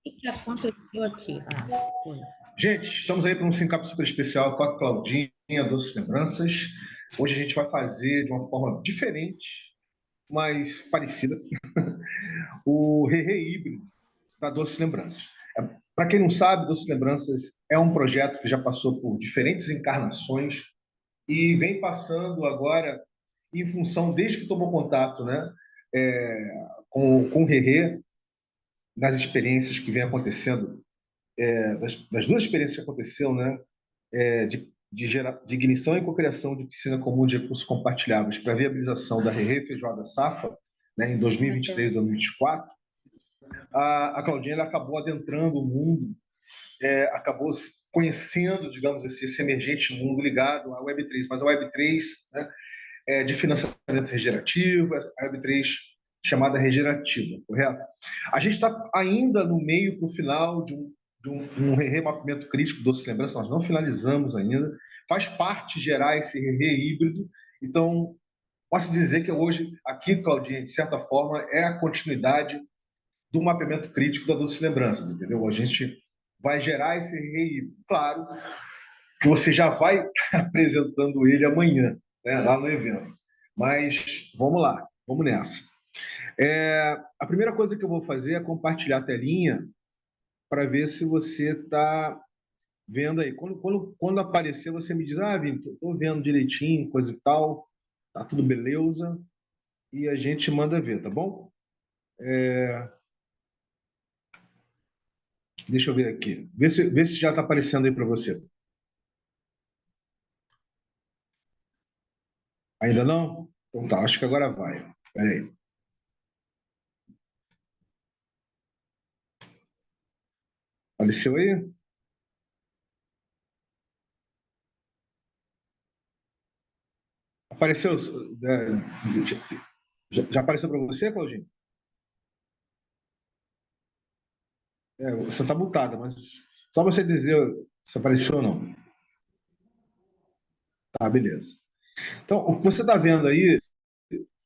que aconteceu aqui? Ah, foi. Gente, estamos aí para um Sincap super especial com a Claudinha, Doces Lembranças. Hoje a gente vai fazer de uma forma diferente, mas parecida, o Rerê híbrido da Doces Lembranças. Para quem não sabe, Doces Lembranças é um projeto que já passou por diferentes encarnações e vem passando agora em função, desde que tomou contato, né, com o Rerê, nas experiências que vem acontecendo, das duas experiências que aconteceram, né, de ignição e cocriação de piscina comum de recursos compartilháveis para viabilização da Rerê Feijoada Safa, né, em 2023 e 2024, a Claudinha ela acabou adentrando o mundo, acabou conhecendo, digamos, esse emergente mundo ligado à Web3, mas a Web3, né, de financiamento regenerativo, a Web3 chamada regenerativa, correto? A gente está ainda no meio para o final de um remapeamento crítico do Doce Lembrança, nós não finalizamos ainda, faz parte gerar esse híbrido, então posso dizer que hoje, aqui, Claudinha, de certa forma, é a continuidade do mapeamento crítico da Doce Lembranças, entendeu? A gente vai gerar esse híbrido, claro, que você já vai apresentando ele amanhã, né, lá no evento. Mas vamos lá, vamos nessa. A primeira coisa que eu vou fazer é compartilhar a telinha para ver se você está vendo aí. Quando aparecer, você me diz, Vini, estou vendo direitinho, coisa e tal, tá tudo beleza, e a gente manda ver, tá bom? Deixa eu ver aqui. Vê se já está aparecendo aí para você. Ainda não? Então tá, acho que agora vai. Espera aí. Apareceu aí? Apareceu? Já apareceu para você, Claudinho? Você está mutada, mas só você dizer se apareceu ou não. Tá, beleza. Então, o que você está vendo aí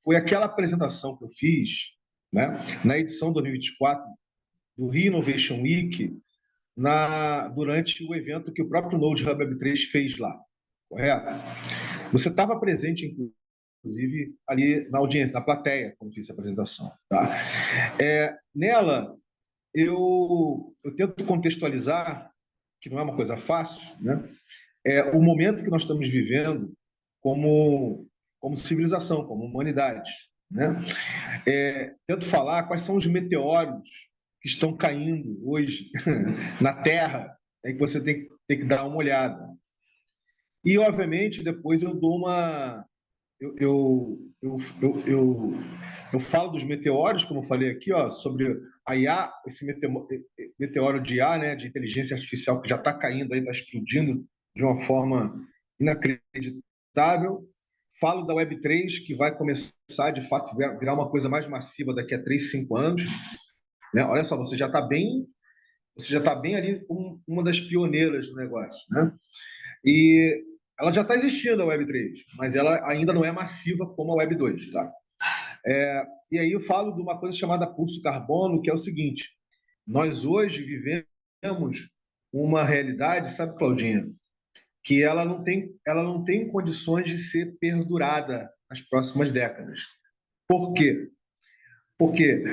foi aquela apresentação que eu fiz, né, na edição 2024 do Rio Innovation Week, durante o evento que o próprio Node Hub Web3 fez lá, correto? Você estava presente, inclusive, ali na audiência, na plateia, quando fiz a apresentação. Tá? Nela, eu tento contextualizar, que não é uma coisa fácil, né? O momento que nós estamos vivendo como civilização, como humanidade, né? Tento falar quais são os meteoros que estão caindo hoje na Terra, que você tem que dar uma olhada. E, obviamente, depois eu dou uma. Eu falo dos meteoros, como eu falei aqui, ó, sobre a IA, esse meteoro de IA, né, de inteligência artificial, que já está caindo, está explodindo de uma forma inacreditável. Falo da Web3, que vai começar, de fato, virar uma coisa mais massiva daqui a 3, 5 anos. Né? Olha só, você já está bem ali como uma das pioneiras do negócio. Né? E ela já está existindo, a Web3, mas ela ainda não é massiva como a Web2. Tá? E aí eu falo de uma coisa chamada pulso carbono, que é o seguinte: nós hoje vivemos uma realidade, sabe, Claudinha, que ela não tem condições de ser perdurada nas próximas décadas. Por quê? Porque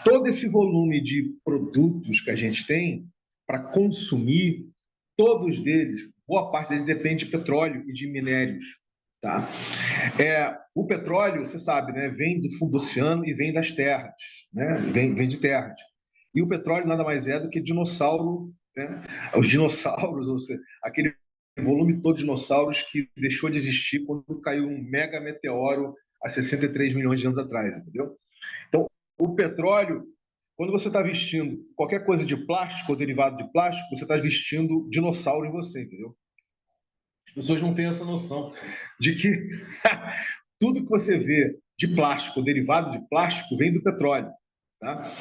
todo esse volume de produtos que a gente tem para consumir, todos deles, boa parte deles depende de petróleo e de minérios. Tá? O petróleo, você sabe, né, vem do fundo do oceano e vem das terras, né? Vem de terras. E o petróleo nada mais é do que dinossauro, né? Os dinossauros, ou seja, aquele volume todo de dinossauros que deixou de existir quando caiu um mega meteoro há 63 milhões de anos atrás, entendeu? Então, o petróleo, quando você está vestindo qualquer coisa de plástico ou derivado de plástico, você está vestindo dinossauro em você, entendeu? As pessoas não têm essa noção de que tudo que você vê de plástico, derivado de plástico, vem do petróleo. Tá?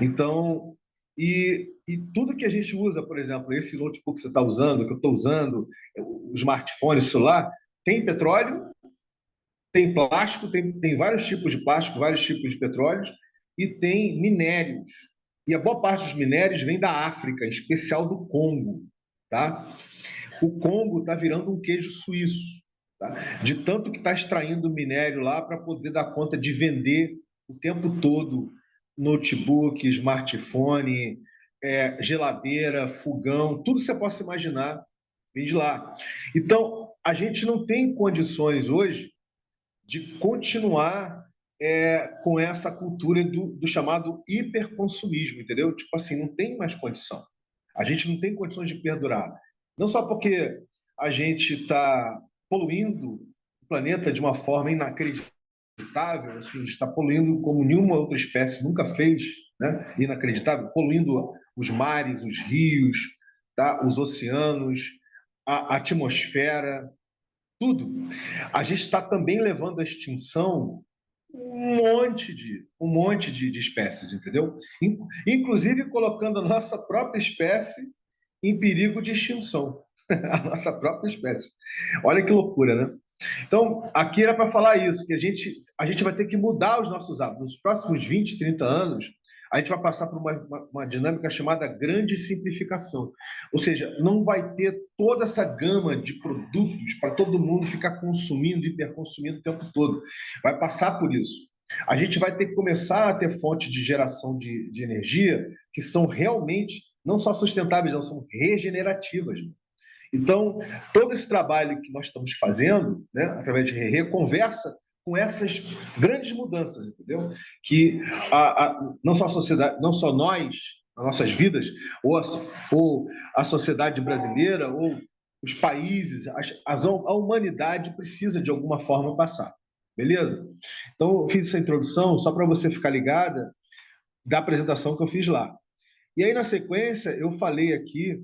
Então, e tudo que a gente usa, por exemplo, esse notebook que você está usando, que eu estou usando, o smartphone, o celular, tem petróleo, tem plástico, tem vários tipos de plástico, vários tipos de petróleos, e tem minérios. E a boa parte dos minérios vem da África, em especial do Congo, tá? O Congo está virando um queijo suíço, tá? De tanto que está extraindo minério lá para poder dar conta de vender o tempo todo notebook, smartphone, geladeira, fogão, tudo que você possa imaginar vem de lá. Então, a gente não tem condições hoje de continuar com essa cultura do chamado hiperconsumismo, entendeu? Tipo assim, não tem mais condição. A gente não tem condições de perdurar. Não só porque a gente está poluindo o planeta de uma forma inacreditável, assim, está poluindo como nenhuma outra espécie nunca fez, né? Inacreditável, poluindo os mares, os rios, tá? Os oceanos, a atmosfera, tudo. A gente está também levando à extinção um monte de espécies, entendeu? Inclusive colocando a nossa própria espécie em perigo de extinção. A nossa própria espécie. Olha que loucura, né? Então, aqui era para falar isso, que a gente vai ter que mudar os nossos hábitos. Nos próximos 20, 30 anos, a gente vai passar por uma dinâmica chamada grande simplificação. Ou seja, não vai ter toda essa gama de produtos para todo mundo ficar consumindo, hiperconsumindo o tempo todo. Vai passar por isso. A gente vai ter que começar a ter fontes de geração de energia que são realmente não só sustentáveis, não, são regenerativas. Então, todo esse trabalho que nós estamos fazendo, né, através de RE, conversa com essas grandes mudanças, entendeu? Que não só a sociedade, não só nós, as nossas vidas, ou a sociedade brasileira, ou os países, a humanidade precisa de alguma forma passar. Beleza? Então, eu fiz essa introdução só para você ficar ligada da apresentação que eu fiz lá. E aí, na sequência, eu falei aqui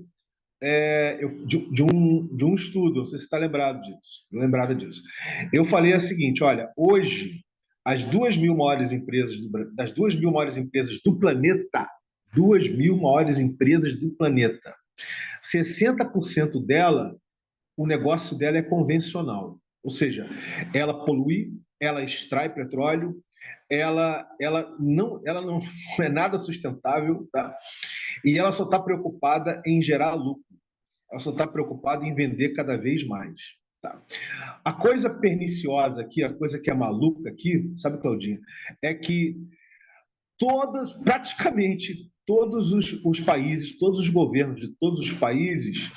de um estudo, não sei se você está lembrada disso. Eu falei o seguinte: olha, hoje, as 2.000 maiores empresas das 2.000 maiores empresas do planeta, 2.000 maiores empresas do planeta, 60% dela, o negócio dela é convencional. Ou seja, ela polui, ela extrai petróleo, ela não é nada sustentável, tá? E ela só está preocupada em gerar lucro. Ela só está preocupada em vender cada vez mais. Tá? A coisa perniciosa aqui, a coisa que é maluca aqui, sabe, Claudinha, é que praticamente todos os países, todos os governos de todos os países,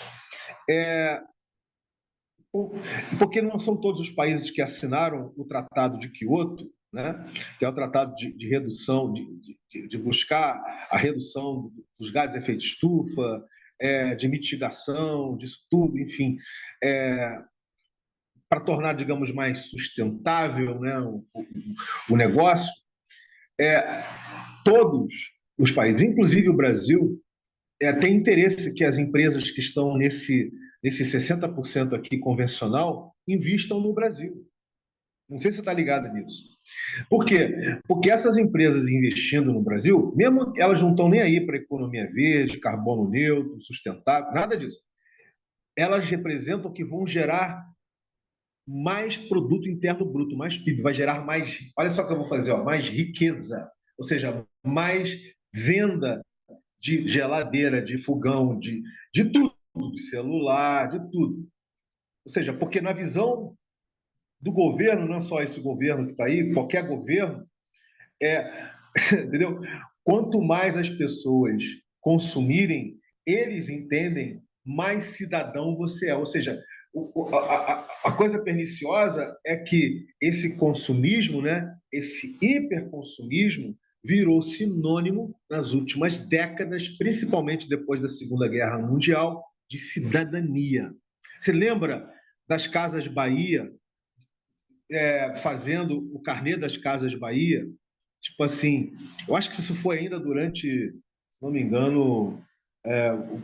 porque não são todos os países que assinaram o Tratado de Quioto, né? Que é o tratado de redução, de buscar a redução dos gases de efeito estufa, de mitigação disso tudo, enfim, para tornar, digamos, mais sustentável, né, o negócio. Todos os países, inclusive o Brasil, tem interesse que as empresas que estão nesse 60% aqui convencional investam no Brasil. Não sei se você está ligado nisso. Por quê? Porque essas empresas investindo no Brasil, mesmo elas não estão nem aí para a economia verde, carbono neutro, sustentável, nada disso. Elas representam que vão gerar mais produto interno bruto, mais PIB, vai gerar mais. Olha só o que eu vou fazer, ó, mais riqueza, ou seja, mais venda de geladeira, de fogão, de tudo, de celular, de tudo. Ou seja, porque na visão do governo, não só esse governo que está aí, qualquer governo, entendeu? Quanto mais as pessoas consumirem, eles entendem mais cidadão você é. Ou seja, a coisa perniciosa é que esse consumismo, né, esse hiperconsumismo, virou sinônimo nas últimas décadas, principalmente depois da Segunda Guerra Mundial, de cidadania. Você lembra das Casas Bahia, fazendo o carnê das Casas Bahia? Tipo assim, eu acho que isso foi ainda durante, se não me engano,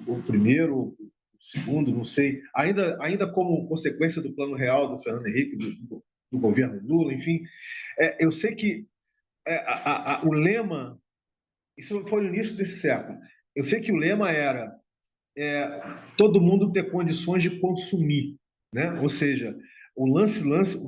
o primeiro, o segundo, não sei, ainda como consequência do Plano Real do Fernando Henrique, do governo Lula, enfim. Eu sei que o lema, isso foi no início desse século, eu sei que o lema era todo mundo ter condições de consumir, né? Ou seja, o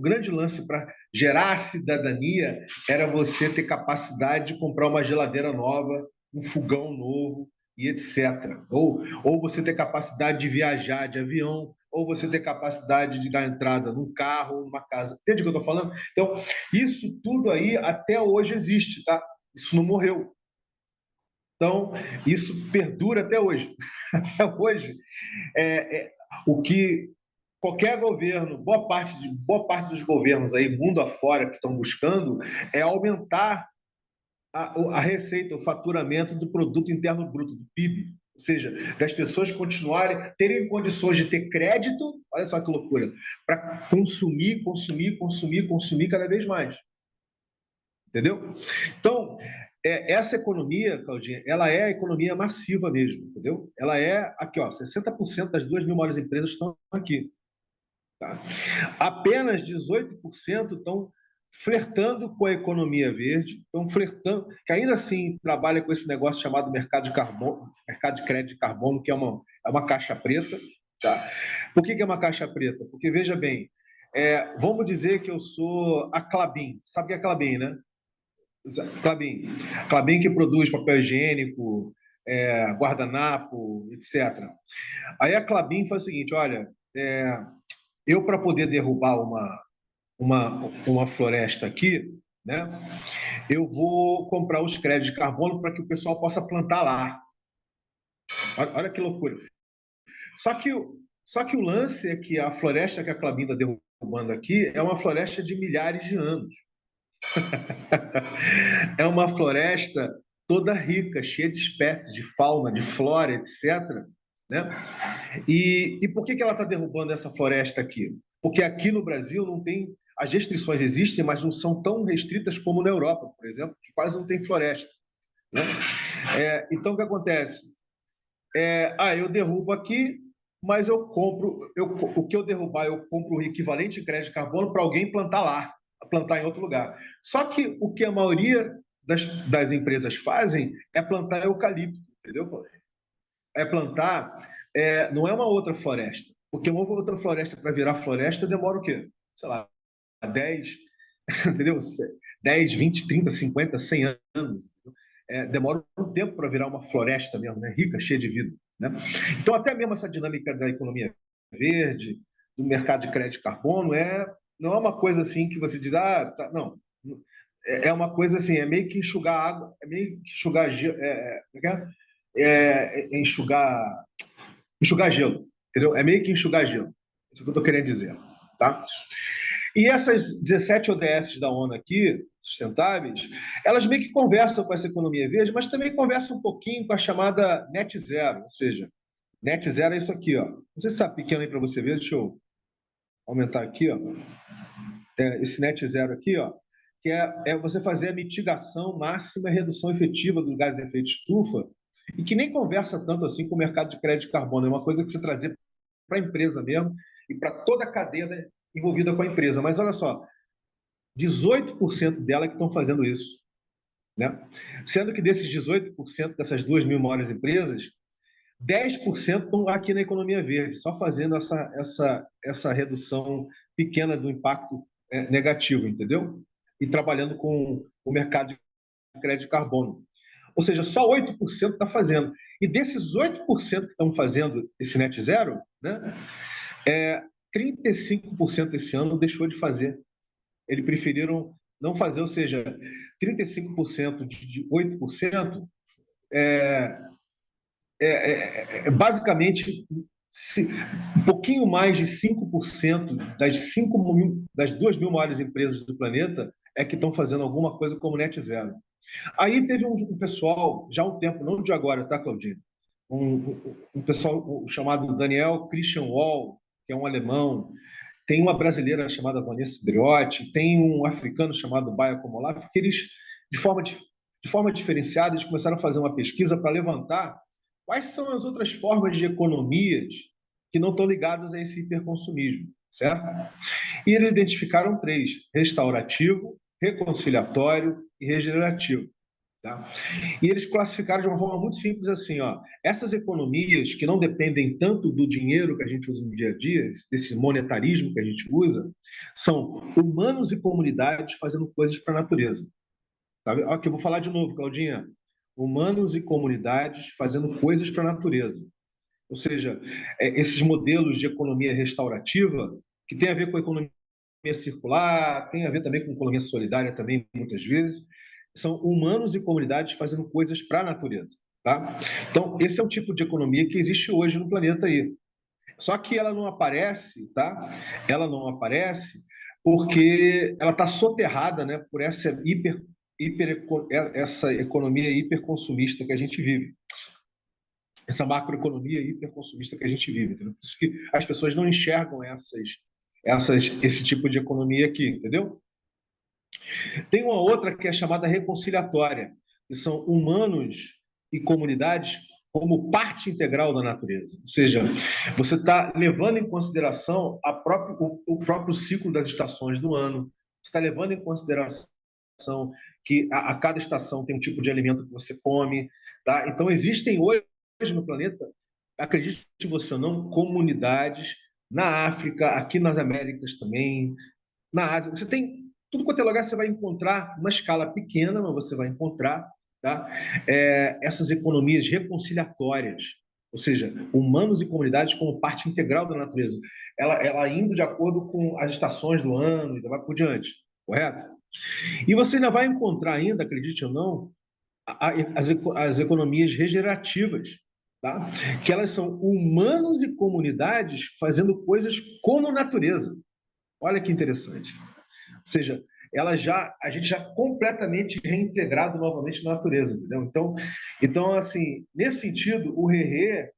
grande lance para gerar a cidadania era você ter capacidade de comprar uma geladeira nova, um fogão novo e etc. Ou você ter capacidade de viajar de avião, ou você ter capacidade de dar entrada num carro ou numa casa. Entende o que eu estou falando? Então, isso tudo aí até hoje existe, tá? Isso não morreu. Então, isso perdura até hoje. Até hoje, o que qualquer governo, boa parte dos governos aí, mundo afora, que estão buscando, é aumentar a receita, o faturamento do produto interno bruto, do PIB. Ou seja, das pessoas continuarem, terem condições de ter crédito, olha só que loucura, para consumir, consumir, consumir, consumir cada vez mais. Entendeu? Então, essa economia, Claudinha, ela é a economia massiva mesmo, entendeu? Ela é, aqui, ó, 60% das 2 mil maiores empresas estão aqui. Tá? Apenas 18% estão flertando com a economia verde, estão flertando, que ainda assim trabalha com esse negócio chamado mercado de carbono, mercado de crédito de carbono, que é uma caixa preta. Tá? Por que é uma caixa preta? Porque, veja bem, vamos dizer que eu sou a Klabin. Sabe o que é a Klabin, né? Klabin. Klabin que produz papel higiênico, guardanapo, etc. Aí a Klabin faz o seguinte, olha, eu para poder derrubar uma floresta aqui, né, eu vou comprar os créditos de carbono para que o pessoal possa plantar lá. Olha que loucura. Só que, só que o lance é que a floresta que a Klabin está derrubando aqui é uma floresta de milhares de anos. É uma floresta toda rica, cheia de espécies, de fauna, de flora, etc. Né? E por que ela está derrubando essa floresta aqui? Porque aqui no Brasil não tem. As restrições existem, mas não são tão restritas como na Europa, por exemplo, que quase não tem floresta. Né? Então, o que acontece? Eu derrubo aqui, mas eu compro. O que eu derrubar, eu compro o equivalente de crédito de carbono para alguém plantar lá, plantar em outro lugar. Só que o que a maioria das empresas fazem é plantar eucalipto, entendeu? É plantar, não é uma outra floresta. Porque uma outra floresta para virar floresta demora o quê? Sei lá, 10, entendeu? 10, 20, 30, 50, 100 anos. Demora um tempo para virar uma floresta mesmo, né? Rica, cheia de vida. Né? Então, até mesmo essa dinâmica da economia verde, do mercado de crédito de carbono, não é uma coisa assim que você diz, tá, não. É uma coisa assim, é meio que enxugar água, é meio que enxugar enxugar gelo, entendeu? É meio que enxugar gelo. Isso que eu estou querendo dizer, tá? E essas 17 ODS da ONU aqui, sustentáveis, elas meio que conversam com essa economia verde, mas também conversam um pouquinho com a chamada net zero, ou seja, net zero é isso aqui, ó. Não sei se está pequeno aí para você ver, deixa eu aumentar aqui, ó. Esse net zero aqui, ó, que é você fazer a mitigação máxima e redução efetiva dos gases de efeito estufa, e que nem conversa tanto assim com o mercado de crédito de carbono, é uma coisa que você trazer para a empresa mesmo e para toda a cadeia, né, envolvida com a empresa. Mas olha só, 18% dela que estão fazendo isso. Né? Sendo que desses 18% dessas 2 mil maiores empresas, 10% estão aqui na economia verde, só fazendo essa redução pequena do impacto negativo, entendeu? E trabalhando com o mercado de crédito de carbono. Ou seja, só 8% está fazendo. E desses 8% que estão fazendo esse net zero, né, 35% esse ano deixou de fazer. Eles preferiram não fazer, ou seja, 35% de 8% basicamente um pouquinho mais de 5% das 2 mil maiores empresas do planeta que estão fazendo alguma coisa como net zero. Aí teve um pessoal, já há um tempo, não de agora, tá, Claudinho? Um pessoal chamado Daniel Christian Wall, que é um alemão, tem uma brasileira chamada Vanessa Briotti, tem um africano chamado Baya Komolaf, que eles, de forma diferenciada, eles começaram a fazer uma pesquisa para levantar quais são as outras formas de economias que não estão ligadas a esse hiperconsumismo, certo? E eles identificaram 3: restaurativo, reconciliatório e regenerativo. Tá? E eles classificaram de uma forma muito simples assim, ó, essas economias que não dependem tanto do dinheiro que a gente usa no dia a dia, desse monetarismo que a gente usa, são humanos e comunidades fazendo coisas para a natureza. Tá? Aqui eu vou falar de novo, Claudinha. humanos e comunidades fazendo coisas para a natureza. Ou seja, esses modelos de economia restaurativa, que tem a ver com a economia circular, tem a ver também com economia solidária também, muitas vezes, são humanos e comunidades fazendo coisas para a natureza. Tá? Então, esse é o tipo de economia que existe hoje no planeta aí. Só que ela não aparece, tá? Ela não aparece porque ela está soterrada, né, por essa economia hiperconsumista que a gente vive, essa macroeconomia hiperconsumista que a gente vive. Entendeu? Por isso que as pessoas não enxergam esse tipo de economia aqui, entendeu? Tem uma outra que é chamada reconciliatória, que são humanos e comunidades como parte integral da natureza. Ou seja, você está levando em consideração o próprio ciclo das estações do ano, você está levando em consideração que a cada estação tem um tipo de alimento que você come. Tá? Então, existem hoje no planeta, acredite você ou não, comunidades na África, aqui nas Américas também, na Ásia. Você tem tudo quanto é lugar, você vai encontrar, uma escala pequena, mas você vai encontrar, tá? Essas economias reconciliatórias, ou seja, humanos e comunidades como parte integral da natureza. Ela indo de acordo com as estações do ano e vai por diante, correto? E você ainda vai encontrar ainda, acredite ou não, as economias regenerativas, tá? Que elas são humanos e comunidades fazendo coisas como natureza. Olha que interessante. Ou seja, a gente já completamente reintegrado novamente na natureza, entendeu? Então assim, nesse sentido, o Rerê,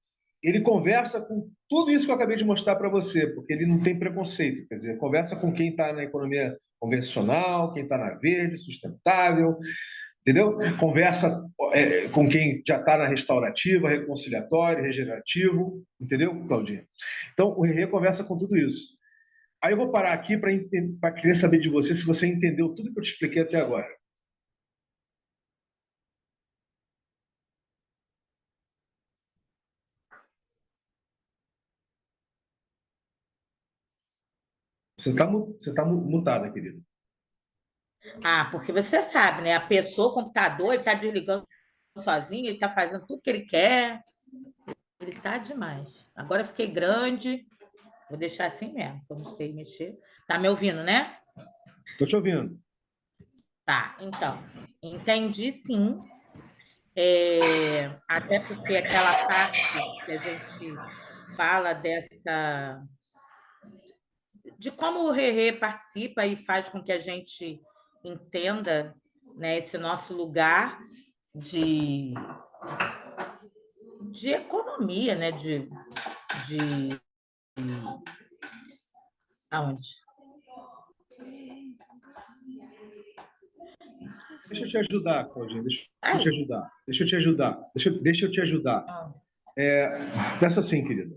ele conversa com tudo isso que eu acabei de mostrar para você, porque ele não tem preconceito, quer dizer, conversa com quem está na economia convencional, quem está na verde, sustentável, entendeu? Conversa com quem já está na restaurativa, reconciliatório, regenerativo, entendeu, Claudinha? Então, o Rerê conversa com tudo isso. Aí eu vou parar aqui para querer saber de você se você entendeu tudo que eu te expliquei até agora. Você tá mutada, querida. Ah, porque você sabe, né? A pessoa, o computador, ele está desligando sozinho, ele está fazendo tudo que ele quer. Ele está demais. Agora eu fiquei grande, vou deixar assim mesmo, que eu não sei mexer. Tá me ouvindo, né? Estou te ouvindo. Tá, então, entendi sim. Até porque aquela parte que a gente fala de como o Rerê participa e faz com que a gente entenda, né, esse nosso lugar de, de economia, né? De aonde? Deixa eu te ajudar, Claudinha. Deixa eu te Aí. ajudar. Deixa eu te ajudar. Deixa eu te ajudar. Pensa assim, querida.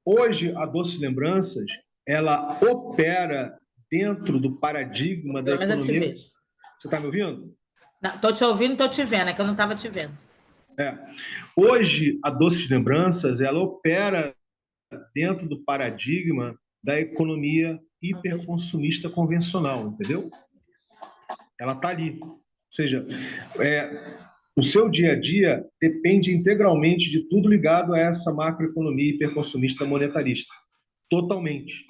Hoje, a Doce Lembranças, ela opera dentro do paradigma da Pelo menos eu te economia. vejo. Você está me ouvindo? Estou te ouvindo, estou te vendo, é que eu não estava te vendo. É. Hoje, a Doce Lembranças, ela opera dentro do paradigma da economia hiperconsumista convencional, entendeu? Ela está ali. Ou seja, o seu dia a dia depende integralmente de tudo ligado a essa macroeconomia hiperconsumista monetarista. Totalmente.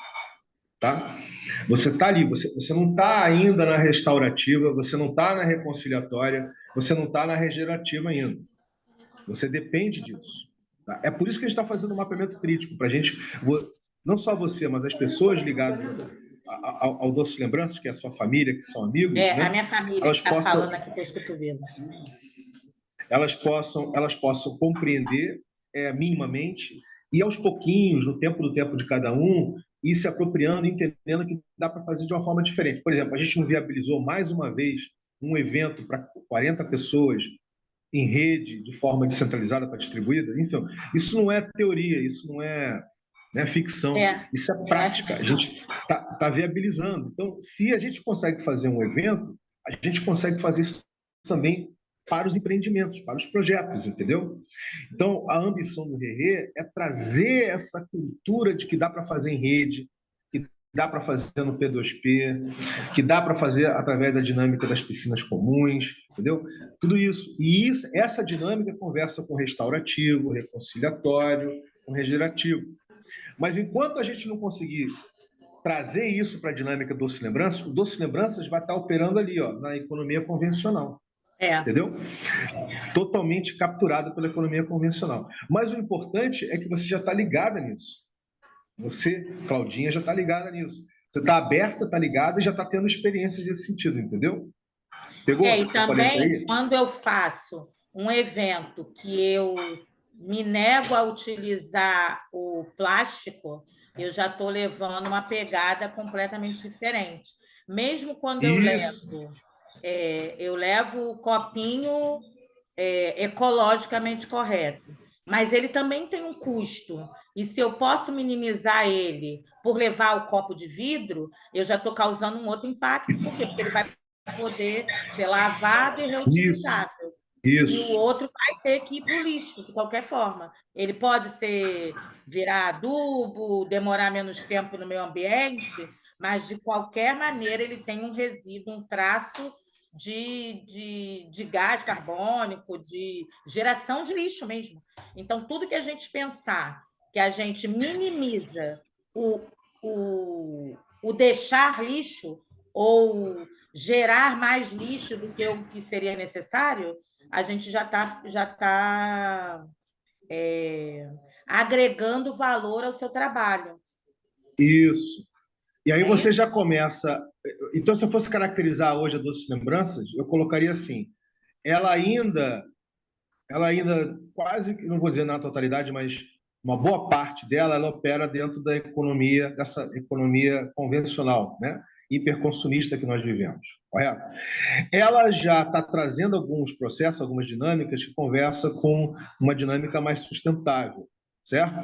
Tá? Você está ali, você não está ainda na restaurativa, você não está na reconciliatória, você não está na regenerativa ainda. Você depende disso. Tá? É por isso que a gente está fazendo um mapeamento crítico, para a gente, não só você, mas as pessoas ligadas ao Doce Lembranças, que é a sua família, que são amigos, A né? minha família que elas está possam, falando aqui para os cotovelos. elas possam compreender minimamente e aos pouquinhos, no tempo do tempo de cada um, ir se apropriando, entendendo que dá para fazer de uma forma diferente. Por exemplo, a gente não viabilizou mais uma vez um evento para 40 pessoas em rede, de forma descentralizada para distribuída. Então, isso não é teoria, isso não é, né, ficção, isso é prática. A gente está viabilizando. Então, se a gente consegue fazer um evento, a gente consegue fazer isso também para os empreendimentos, para os projetos, entendeu? Então, a ambição do Rerê é trazer essa cultura de que dá para fazer em rede, que dá para fazer no P2P, que dá para fazer através da dinâmica das piscinas comuns, entendeu? Tudo isso. E essa dinâmica conversa com restaurativo, reconciliatório, com regenerativo. Mas enquanto a gente não conseguir trazer isso para a dinâmica Doce Lembranças, o Doce Lembranças vai estar operando ali, ó, na economia convencional. Entendeu? Totalmente capturado pela economia convencional. Mas o importante é que você já está ligada nisso. Você, Claudinha, já está ligada nisso. Você está aberta, está ligada e já está tendo experiências desse sentido, entendeu? Pegou? E também, quando eu faço um evento que eu me nego a utilizar o plástico, eu já estou levando uma pegada completamente diferente. Mesmo quando eu levo o copinho ecologicamente correto, mas ele também tem um custo. E se eu posso minimizar ele por levar o copo de vidro, eu já estou causando um outro impacto. Por quê? Porque ele vai poder ser lavado e reutilizável. Isso. E o outro vai ter que ir para o lixo, de qualquer forma. Ele pode virar adubo, demorar menos tempo no meio ambiente, mas, de qualquer maneira, ele tem um resíduo, um traço de gás carbônico, de geração de lixo mesmo. Então, tudo que a gente pensar que a gente minimiza o deixar lixo ou gerar mais lixo do que o que seria necessário, a gente já tá agregando valor ao seu trabalho. Isso. E aí você já começa. Então, se eu fosse caracterizar hoje a Doces Lembranças, eu colocaria assim: ela ainda quase, não vou dizer na totalidade, mas uma boa parte dela, ela opera dentro dessa economia convencional, né? Hiperconsumista que nós vivemos, correto? Ela já está trazendo alguns processos, algumas dinâmicas que conversa com uma dinâmica mais sustentável, certo?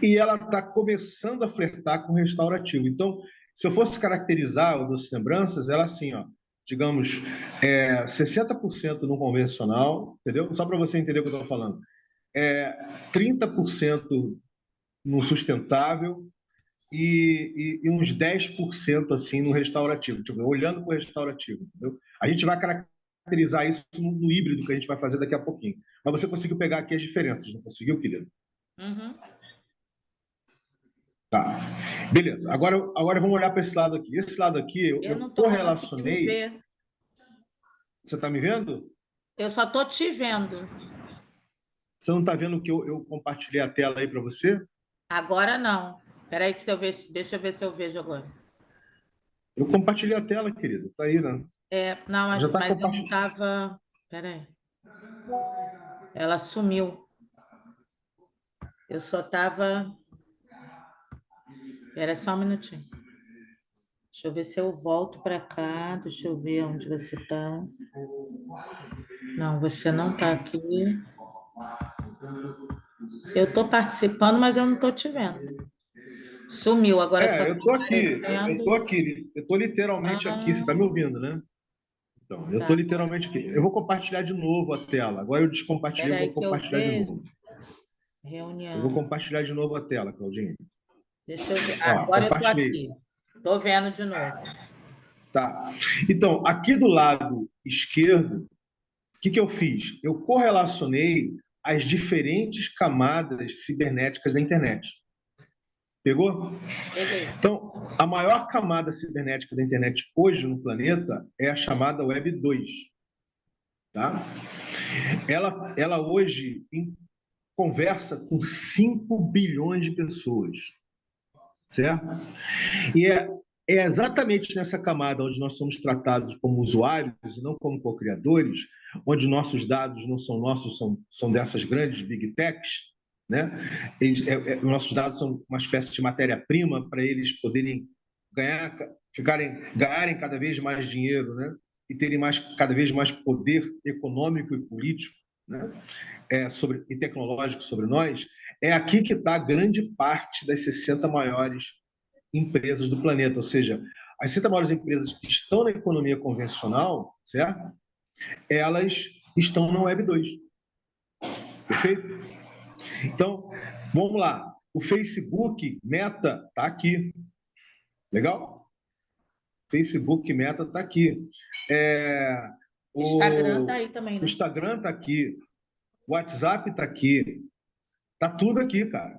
E ela está começando a flertar com o restaurativo. Então, se eu fosse caracterizar o Doce Lembranças, ela assim, ó, digamos, 60% no convencional, entendeu? Só para você entender o que eu estou falando. 30% no sustentável e uns 10% assim no restaurativo, tipo, olhando para o restaurativo, entendeu? A gente vai caracterizar isso no híbrido que a gente vai fazer daqui a pouquinho. Mas você conseguiu pegar aqui as diferenças, não conseguiu, querido? Uhum. Tá. Beleza. Agora vamos olhar para esse lado aqui. Esse lado aqui Eu eu não estou conseguindo correlacionei. ver. Você está me vendo? Eu só estou te vendo. Você não está vendo que eu compartilhei a tela aí para você? Agora não. Espera aí, deixa eu ver se eu vejo agora. Eu compartilhei a tela, querido. Está aí, né? Não, Já está mas eu não compartilhando. estava. Espera aí. Ela sumiu. Eu só estava. Espera só um minutinho. Deixa eu ver se eu volto para cá. Deixa eu ver onde você está. Não, você não está aqui. Eu estou participando, mas eu não estou te vendo. Sumiu, agora só Eu está estou aqui. Eu aparecendo. estou aqui. Eu estou literalmente aqui. Você está me ouvindo, né? Então, eu estou Tá. literalmente aqui. Eu vou compartilhar de novo a tela. Agora eu descompartilhei, Espera eu aí vou que eu compartilhar de vejo. novo. Eu vou Reunião. compartilhar de novo a tela, Claudinha. Deixa eu ver. Ó, Agora eu estou compartilhei. aqui. Estou vendo de novo. Tá. Então, aqui do lado esquerdo, o que eu fiz? Eu correlacionei as diferentes camadas cibernéticas da internet. Pegou? Peguei. Então, a maior camada cibernética da internet hoje no planeta é a chamada Web 2. Tá? Ela hoje conversa com 5 bilhões de pessoas, certo? E é exatamente nessa camada onde nós somos tratados como usuários e não como co-criadores, onde nossos dados não são nossos, são dessas grandes big techs, né? Nossos dados são uma espécie de matéria-prima para eles poderem ganharem cada vez mais dinheiro, né? E terem cada vez mais poder econômico e político, né? E tecnológico sobre nós. É aqui que está grande parte das 60 maiores empresas do planeta, ou seja, as 60 maiores empresas que estão na economia convencional, certo? Elas estão na Web 2. Perfeito? Então, vamos lá. O Facebook, Meta, está aqui. Legal? Facebook Meta está aqui. É, Instagram tá o, aí também, o né? Instagram está aqui. O WhatsApp está aqui. Tá tudo aqui, cara.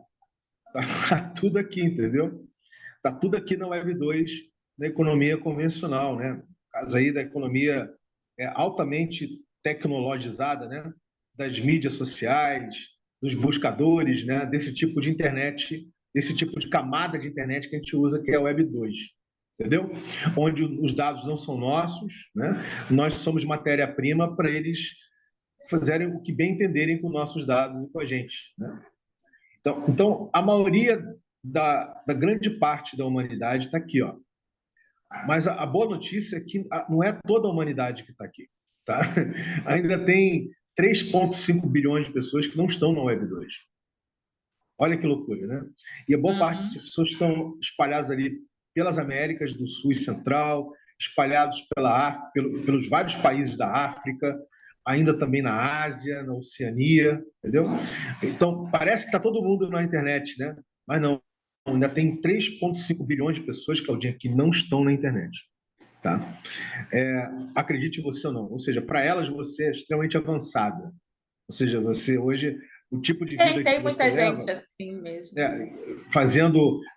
Tá tudo aqui, entendeu? Tá tudo aqui na Web 2, na economia convencional, né? Caso aí da economia altamente tecnologizada, né? Das mídias sociais, dos buscadores, né? Desse tipo de internet, desse tipo de camada de internet que a gente usa, que é a Web 2, entendeu? Onde os dados não são nossos, né? Nós somos matéria-prima para eles fazerem o que bem entenderem com nossos dados e com a gente, né? Então, a maioria da grande parte da humanidade está aqui, ó. Mas a boa notícia é que não é toda a humanidade que está aqui, tá? Ainda tem 3,5 bilhões de pessoas que não estão na Web 2. Olha que loucura, né? E a boa parte Uhum. das pessoas estão espalhadas ali pelas Américas do Sul e Central, espalhados pelos vários países da África, ainda também na Ásia, na Oceania, entendeu? Então, parece que está todo mundo na internet, né? Mas não, ainda tem 3,5 bilhões de pessoas, Claudinha, que não estão na internet. Tá? Acredite você ou não. Ou seja, para elas você é extremamente avançada. Ou seja, você hoje, o tipo de vida que Tem você muita leva, gente assim mesmo.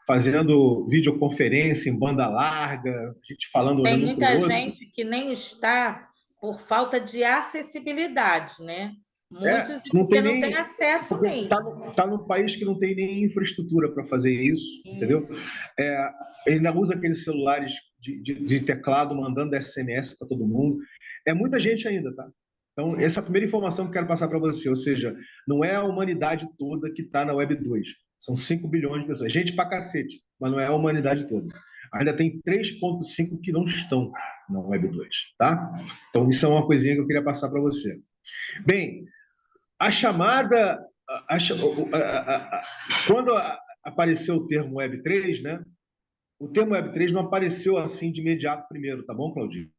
fazendo videoconferência em banda larga, a gente falando, Tem olhando um para o muita outro. gente que nem está por falta de acessibilidade, né? Muitos Não porque tem não têm nem. acesso Porque mesmo. tá num país que não tem nem infraestrutura para fazer isso, entendeu? Isso. É, ele ainda usa aqueles celulares de teclado mandando SMS para todo mundo. É muita gente ainda, tá? Então, essa é a primeira informação que eu quero passar para você. Ou seja, não é a humanidade toda que está na Web 2. São 5 bilhões de pessoas. Gente pra cacete, mas não é a humanidade toda. Ainda tem 3,5 que não estão na Web 2, tá? Então, isso é uma coisinha que eu queria passar para você. Bem, a chamada. Quando apareceu o termo Web 3, né? O termo Web 3 não apareceu assim de imediato primeiro, tá bom, Claudinho?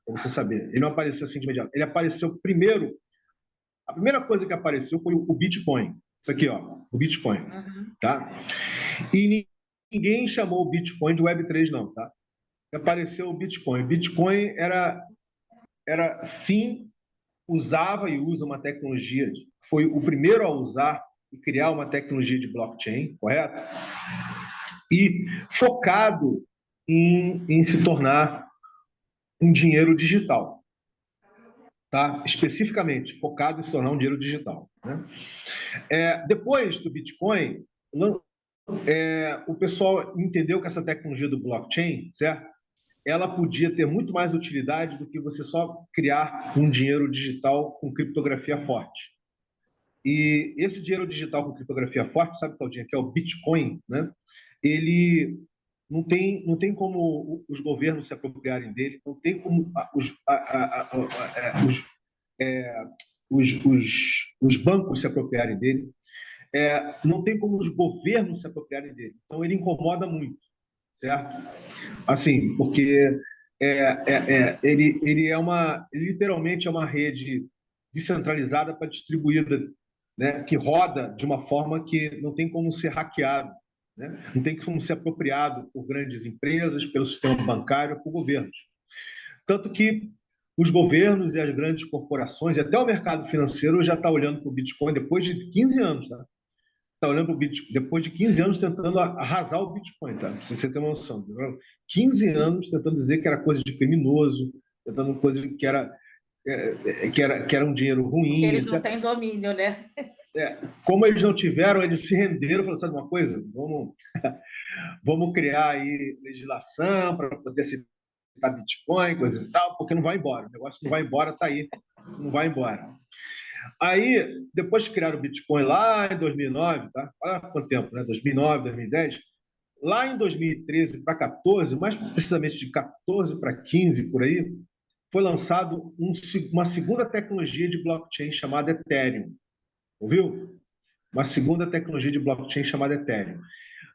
Para você saber. Ele não apareceu assim de imediato. Ele apareceu primeiro. A primeira coisa que apareceu foi o Bitcoin. Isso aqui, ó, o Bitcoin. Uhum. Tá? E ninguém chamou o Bitcoin de Web 3, não, tá? Apareceu o Bitcoin. O Bitcoin era sim, usava e usa uma tecnologia, foi o primeiro a usar e criar uma tecnologia de blockchain, correto? E focado em se tornar um dinheiro digital, tá? Especificamente focado em se tornar um dinheiro digital, né? Depois do Bitcoin, o pessoal entendeu que essa tecnologia do blockchain, certo? Ela podia ter muito mais utilidade do que você só criar um dinheiro digital com criptografia forte. E esse dinheiro digital com criptografia forte, sabe, Claudinha, que é o Bitcoin, né? Ele não tem como os governos se apropriarem dele, não tem como os bancos se apropriarem dele, não tem como os governos se apropriarem dele. Então, ele incomoda muito, certo? Assim, porque ele literalmente é uma rede descentralizada para distribuída, né, que roda de uma forma que não tem como ser hackeado, né? Não tem como ser apropriado por grandes empresas, pelo sistema bancário, por governos. Tanto que os governos e as grandes corporações, e até o mercado financeiro já está olhando para o Bitcoin depois de 15 anos, tá? Está olhando para o Bitcoin depois de 15 anos tentando arrasar o Bitcoin, tá? Pra você ter uma noção. Entendeu? 15 anos tentando dizer que era coisa de criminoso, tentando coisa que era um dinheiro Porque ruim, eles não etc. têm domínio, né? Como eles não tiveram, eles se renderam, falaram, sabe uma coisa? Vamos criar aí legislação para poder aceitar Bitcoin, coisa e tal, porque não vai embora. O negócio não vai embora, está aí, não vai embora. Aí, depois que criaram o Bitcoin lá em 2009, tá? Olha quanto tempo, né? 2009, 2010. Lá em 2013 para 14, mais precisamente de 14 para 15 por aí, foi lançado uma segunda tecnologia de blockchain chamada Ethereum. Ouviu? Uma segunda tecnologia de blockchain chamada Ethereum.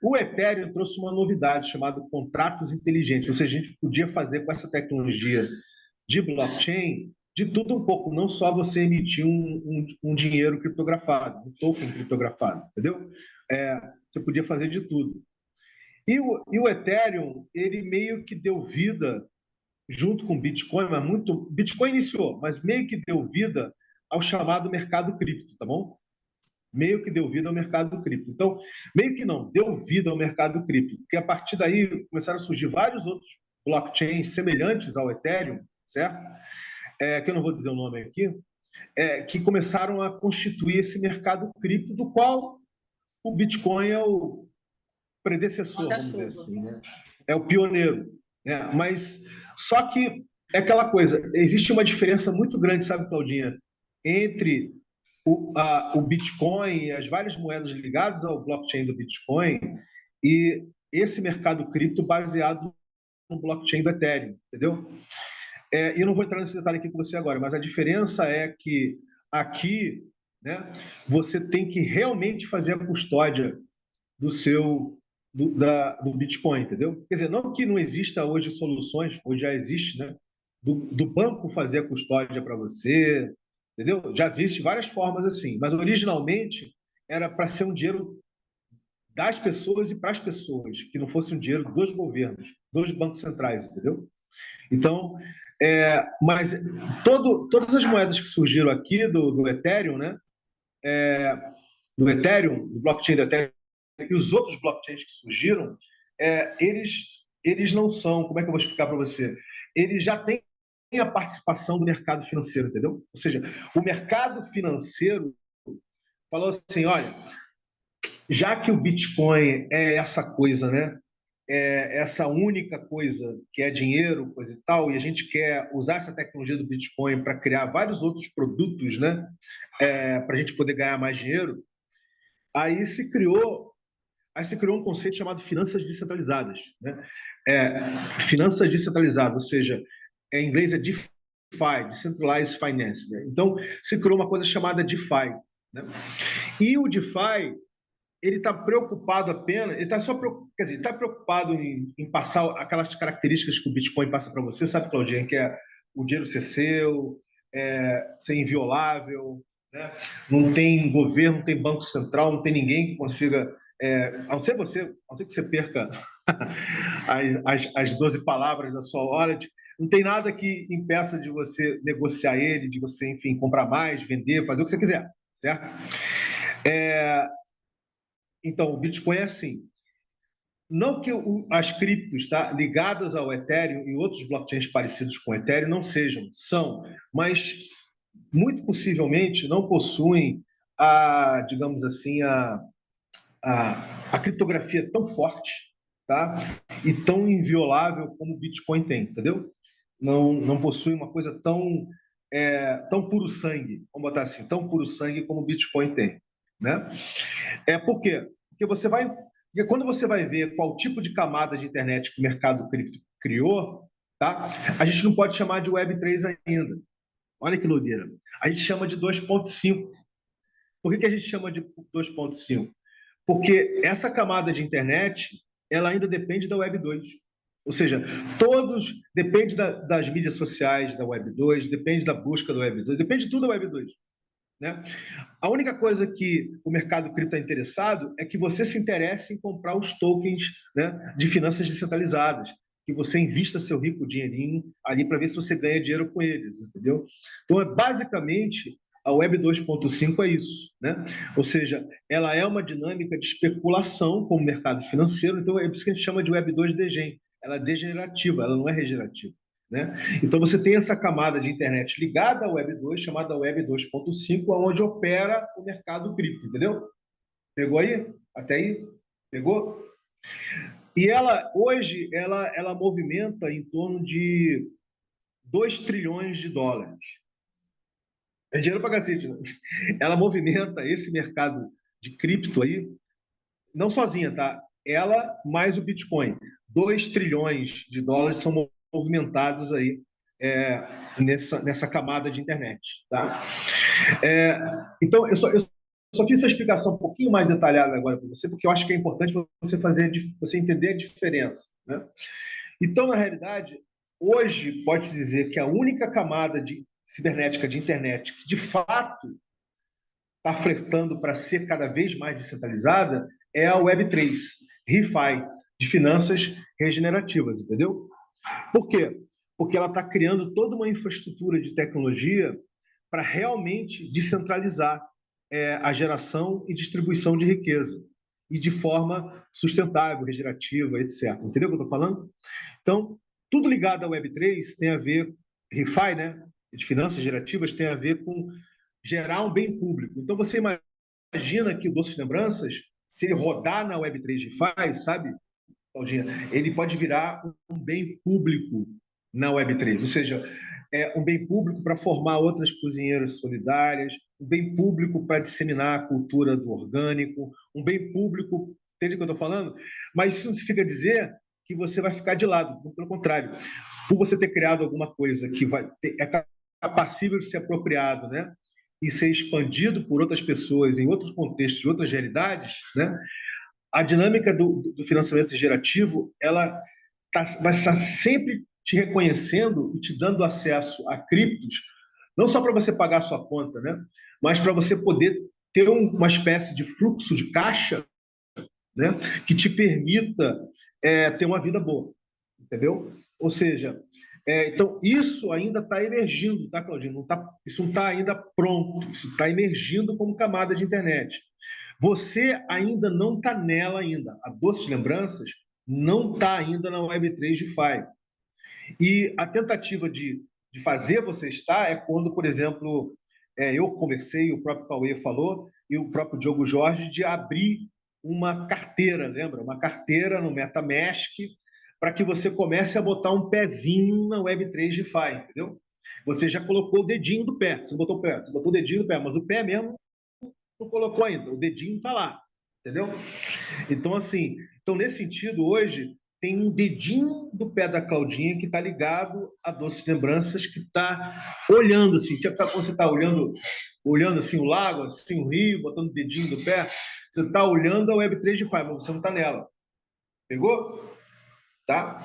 O Ethereum trouxe uma novidade chamada contratos inteligentes, ou seja, a gente podia fazer com essa tecnologia de blockchain de tudo um pouco, não só você emitir um dinheiro criptografado, um token criptografado, entendeu? Você podia fazer de tudo. E o Ethereum, ele meio que deu vida, junto com o Bitcoin, mas muito. Bitcoin iniciou, mas meio que deu vida ao chamado mercado cripto, tá bom? Meio que deu vida ao mercado cripto. Então, meio que não, deu vida ao mercado cripto, porque a partir daí começaram a surgir vários outros blockchains semelhantes ao Ethereum, certo? Que eu não vou dizer o nome aqui, que começaram a constituir esse mercado cripto, do qual o Bitcoin é o predecessor, vamos dizer Manda-chuva. assim, né? É o pioneiro, né? Mas só que é aquela coisa, existe uma diferença muito grande, sabe, Claudinha, entre o Bitcoin e as várias moedas ligadas ao blockchain do Bitcoin e esse mercado cripto baseado no blockchain do Ethereum, entendeu? E eu não vou entrar nesse detalhe aqui com você agora, mas a diferença é que aqui, né, você tem que realmente fazer a custódia do seu do Bitcoin, entendeu? Quer dizer, não que não exista hoje soluções, hoje já existe, né? Do banco fazer a custódia para você, entendeu? Já existe várias formas assim, mas originalmente era para ser um dinheiro das pessoas e para as pessoas, que não fosse um dinheiro dos governos, dos bancos centrais, entendeu? Então, mas todas as moedas que surgiram aqui do Ethereum, né? Do Ethereum, do blockchain do Ethereum, e os outros blockchains que surgiram, eles não são, como é que eu vou explicar para você? Eles já têm a participação do mercado financeiro, entendeu? Ou seja, o mercado financeiro falou assim, olha, já que o Bitcoin é essa coisa, né? Essa única coisa que é dinheiro, coisa e tal, e a gente quer usar essa tecnologia do Bitcoin para criar vários outros produtos, né? Para a gente poder ganhar mais dinheiro, aí se criou um conceito chamado finanças descentralizadas, né? Finanças descentralizadas, ou seja, em inglês é DeFi, Decentralized Finance, né? Então, se criou uma coisa chamada DeFi, né? E o DeFi, ele está preocupado apenas, ele está só quer dizer, está preocupado em passar aquelas características que o Bitcoin passa para você, sabe, Claudinha, que é o dinheiro ser seu, ser inviolável, né? Não tem governo, não tem banco central, não tem ninguém que consiga, a não ser você, a não ser que você perca as 12 palavras da sua wallet, não tem nada que impeça de você negociar ele, de você, enfim, comprar mais, vender, fazer o que você quiser, certo? Então, o Bitcoin é assim. Não que as criptos, tá, ligadas ao Ethereum e outros blockchains parecidos com o Ethereum não sejam, são, mas muito possivelmente não possuem digamos assim, a criptografia tão forte, tá, e tão inviolável como o Bitcoin tem, entendeu? Não possui uma coisa tão puro sangue, vamos botar assim, tão puro sangue como o Bitcoin tem, né? Por quê? Porque quando você vai ver qual tipo de camada de internet que o mercado cripto criou, tá? A gente não pode chamar de Web3 ainda. Olha que loucura. A gente chama de 2.5. Por que a gente chama de 2.5? Porque essa camada de internet, ela ainda depende da Web2. Ou seja, depende das mídias sociais da Web2, depende da busca da Web2, depende de tudo da Web2. Né? A única coisa que o mercado cripto é interessado é que você se interesse em comprar os tokens, né, de finanças descentralizadas, que você invista seu rico dinheirinho ali para ver se você ganha dinheiro com eles, entendeu? Então, basicamente, a Web 2.5 é isso, né? Ou seja, ela é uma dinâmica de especulação como mercado financeiro, então é por isso que a gente chama de Web 2 degen. Ela é degenerativa, ela não é regenerativa. Né? Então, você tem essa camada de internet ligada à Web 2, chamada Web 2.5, onde opera o mercado cripto, entendeu? Pegou aí? Até aí? Pegou? E hoje, ela movimenta em torno de 2 trilhões de dólares. É dinheiro para cacete, né? Ela movimenta esse mercado de cripto aí, não sozinha, tá? Ela mais o Bitcoin. 2 trilhões de dólares são movimentados aí nessa camada de internet. Tá? Então, eu só fiz essa explicação um pouquinho mais detalhada agora para você, porque eu acho que é importante para você entender a diferença. Né? Então, na realidade, hoje pode-se dizer que a única camada cibernética de internet que, de fato, está flertando para ser cada vez mais descentralizada é a Web3, ReFi, de finanças regenerativas, entendeu? Por quê? Porque ela está criando toda uma infraestrutura de tecnologia para realmente descentralizar a geração e distribuição de riqueza e de forma sustentável, regenerativa, etc. Entendeu o que eu estou falando? Então, tudo ligado à Web3 tem a ver, ReFi, né, de finanças gerativas, tem a ver com gerar um bem público. Então, você imagina que o Doces Lembranças, se ele rodar na Web3 ReFi, sabe, Claudinha, ele pode virar um bem público na Web3, ou seja, um bem público para formar outras cozinheiras solidárias, um bem público para disseminar a cultura do orgânico, um bem público, entende o que eu estou falando? Mas isso não significa dizer que você vai ficar de lado, pelo contrário, por você ter criado alguma coisa que é passível de ser apropriado, né? E ser expandido por outras pessoas em outros contextos, em outras realidades, né? A dinâmica do financiamento gerativo, ela vai estar sempre te reconhecendo e te dando acesso a criptos, não só para você pagar a sua conta, né? Mas para você poder ter uma espécie de fluxo de caixa, né? Que te permita ter uma vida boa, entendeu? Ou seja, então isso ainda está emergindo, tá, Claudinho? Isso não está ainda pronto, isso está emergindo como camada de internet. Você ainda não está nela ainda. A Doces Lembranças não está ainda na Web3 DeFi. E a tentativa de fazer você estar é quando, por exemplo, eu conversei, o próprio Cauê falou, e o próprio Diogo Jorge, de abrir uma carteira, lembra? Uma carteira no MetaMask, para que você comece a botar um pezinho na Web3 DeFi, entendeu? Você já colocou o dedinho do pé, você não botou o pé, você botou o dedinho do pé, mas o pé mesmo não colocou ainda, o dedinho está lá, entendeu? Então, assim, nesse sentido, hoje, tem um dedinho do pé da Claudinha que está ligado a Doces Lembranças, que está olhando, assim, sabe quando você está olhando assim o lago, assim o rio, botando o dedinho do pé? Você está olhando a Web3 DeFi, mas você não está nela. Pegou? Tá?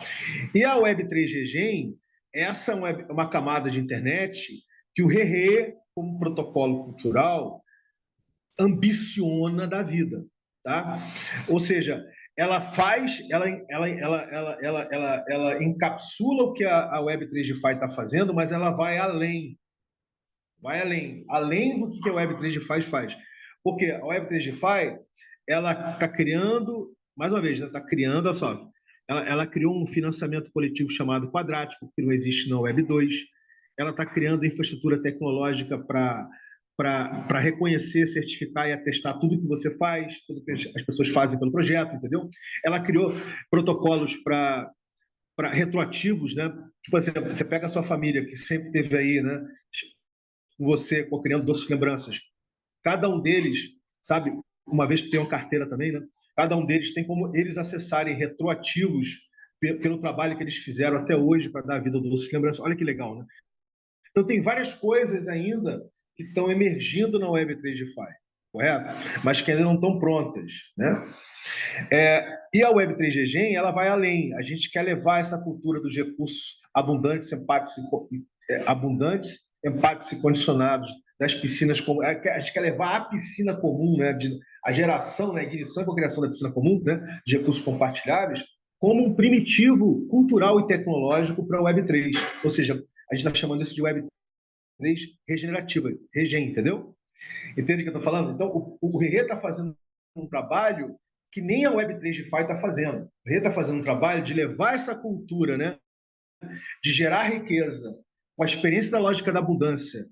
E a Web3 Regen, essa é uma camada de internet que o Rerê, como protocolo cultural, ambiciona da vida, tá? Ou seja, ela encapsula o que a Web3 DeFi está fazendo, mas ela vai além do que a Web3 DeFi faz. Porque a Web3 DeFi, ela está criando, mais uma vez, ela está criando, olha só, ela criou um financiamento coletivo chamado Quadrático, que não existe na Web2. Ela está criando infraestrutura tecnológica para reconhecer, certificar e atestar tudo que você faz, tudo que as pessoas fazem pelo projeto, entendeu? Ela criou protocolos para retroativos, né? Tipo assim, você pega a sua família, que sempre teve aí, né? Você criando doces lembranças. Cada um deles, sabe, uma vez que tem uma carteira também, né? Cada um deles tem como eles acessarem retroativos pelo trabalho que eles fizeram até hoje para dar a vida ao doces lembranças. Olha que legal, né? Então, tem várias coisas ainda que estão emergindo na Web3 DeFi, correto? Mas que ainda não estão prontas, né? E a Web3 Regen, ela vai além. A gente quer levar essa cultura dos recursos empáticos e condicionados, das piscinas comuns. A gente quer levar a piscina comum, né? A geração, né? A ignição e criação da piscina comum, né? De recursos compartilháveis, como um primitivo cultural e tecnológico para a Web3. Ou seja, a gente está chamando isso de Web3 regenerativa, Regen, entendeu? Entende o que eu estou falando? Então, o Rerê está fazendo um trabalho que nem a Web3 DeFi está fazendo. O Rerê está fazendo um trabalho de levar essa cultura, né? De gerar riqueza, com a experiência da lógica da abundância,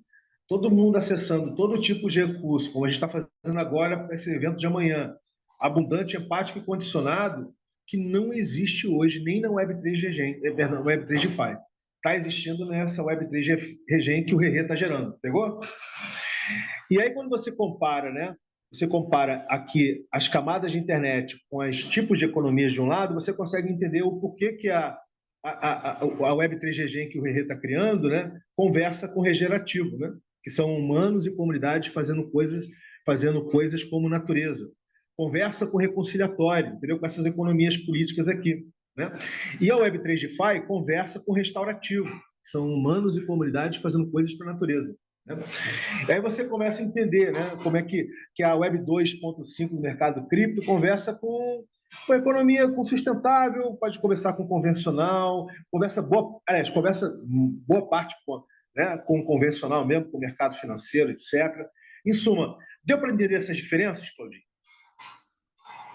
todo mundo acessando todo tipo de recurso, como a gente está fazendo agora para esse evento de amanhã, abundante, empático e condicionado, que não existe hoje nem na Web3 DeFi. Está existindo nessa Web3 Regen que o Rerê está gerando. Pegou? E aí, quando você compara, né? Você compara aqui as camadas de internet com os tipos de economias de um lado, você consegue entender o porquê que a Web3 Regen que o Rerê está criando, né, conversa com o regenerativo, né, que são humanos e comunidades fazendo coisas como natureza. Conversa com o reconciliatório, entendeu? Com essas economias políticas aqui. Né? E a Web3 DeFi conversa com o restaurativo, que são humanos e comunidades fazendo coisas para a natureza. Né? E aí você começa a entender, né, como é que a Web 2.5 do mercado cripto conversa com Com economia com sustentável, pode conversar com convencional, conversa boa, aliás, conversa boa parte com, né, com o convencional mesmo, com o mercado financeiro, etc. Em suma, deu para entender essas diferenças, Claudinho?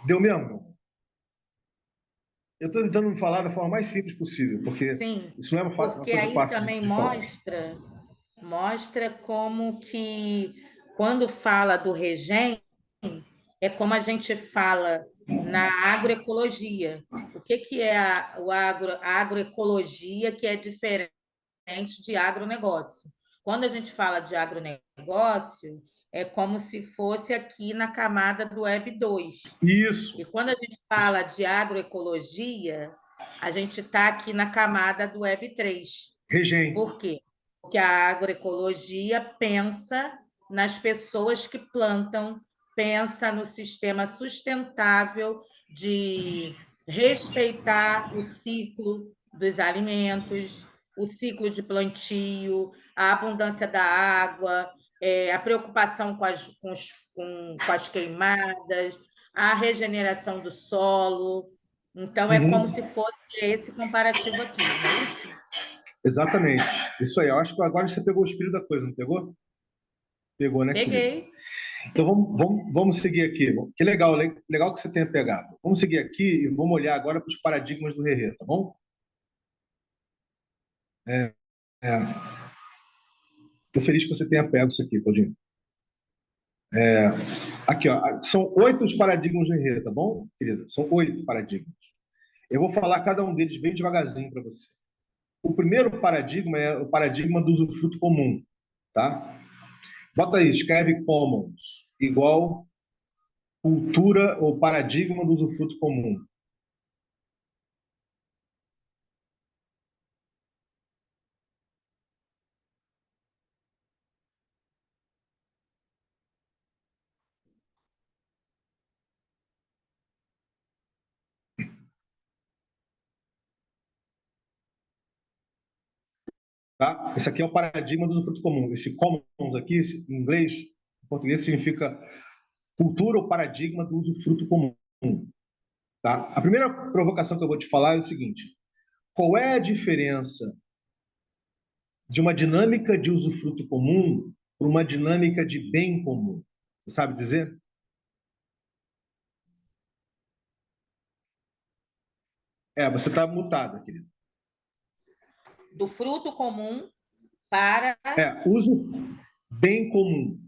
Deu mesmo? Eu estou tentando falar da forma mais simples possível, porque Sim, isso não é uma porque coisa aí fácil também de falar. mostra como que quando fala do regime é como a gente fala na agroecologia. O que que é a agroecologia que é diferente de agronegócio? Quando a gente fala de agronegócio, é como se fosse aqui na camada do Web 2. Isso, E quando a gente fala de agroecologia, a gente está aqui na camada do Web 3. regém. Por quê? Porque a agroecologia pensa nas pessoas que plantam, pensa no sistema sustentável de respeitar o ciclo dos alimentos, o ciclo de plantio, a abundância da água, a preocupação com as queimadas, a regeneração do solo. Então, é como se Uhum. fosse esse comparativo aqui, não é isso? Exatamente. Isso aí. Eu acho que agora você pegou o espírito da coisa, não pegou? Pegou, né, querido? Peguei. Então vamos seguir aqui. Que legal, legal que você tenha pegado. Vamos seguir aqui e vamos olhar agora para os paradigmas do Rerê, tá bom? Estou feliz que você tenha pego isso aqui, Claudinho. Aqui, ó, são 8 os paradigmas do Rerê, tá bom, querida? São 8 paradigmas. Eu vou falar cada um deles bem devagarzinho para você. O primeiro paradigma é o paradigma do usufruto comum, tá? Bota aí, escreve commons, igual cultura ou paradigma do usufruto comum. Tá? Esse aqui é o paradigma do usufruto comum. Esse commons aqui, em inglês, em português, significa cultura ou paradigma do usufruto comum. Tá? A primeira provocação que eu vou te falar é o seguinte: qual é a diferença de uma dinâmica de usufruto comum para uma dinâmica de bem comum? Você sabe dizer? Você está mutada, querido. Do fruto comum para Uso bem comum.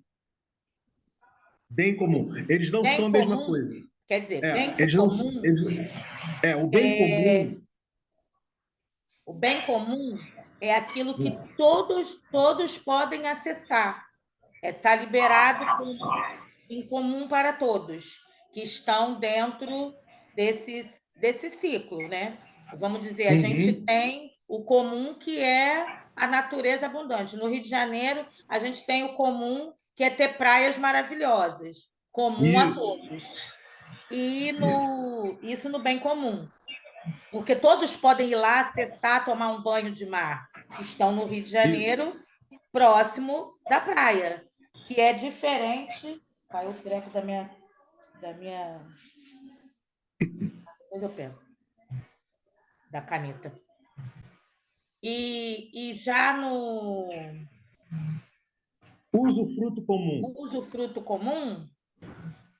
Bem comum. Eles não são bem a mesma comum, coisa. quer dizer, bem Eles não. comum, Eles, o bem comum. o bem comum é aquilo que todos podem acessar. Está liberado em comum para todos que estão dentro desse ciclo, né? Vamos dizer, a gente Uhum, tem o comum que é a natureza abundante. No Rio de Janeiro, a gente tem o comum que é ter praias maravilhosas, comum a isso. todos. E Isso. isso no bem comum, porque todos podem ir lá acessar, tomar um banho de mar, que estão no Rio de Isso. Janeiro, próximo da praia, que é diferente. Caiu o treco da minha. Depois eu pego, da caneta. E já no Usufruto comum. usufruto comum,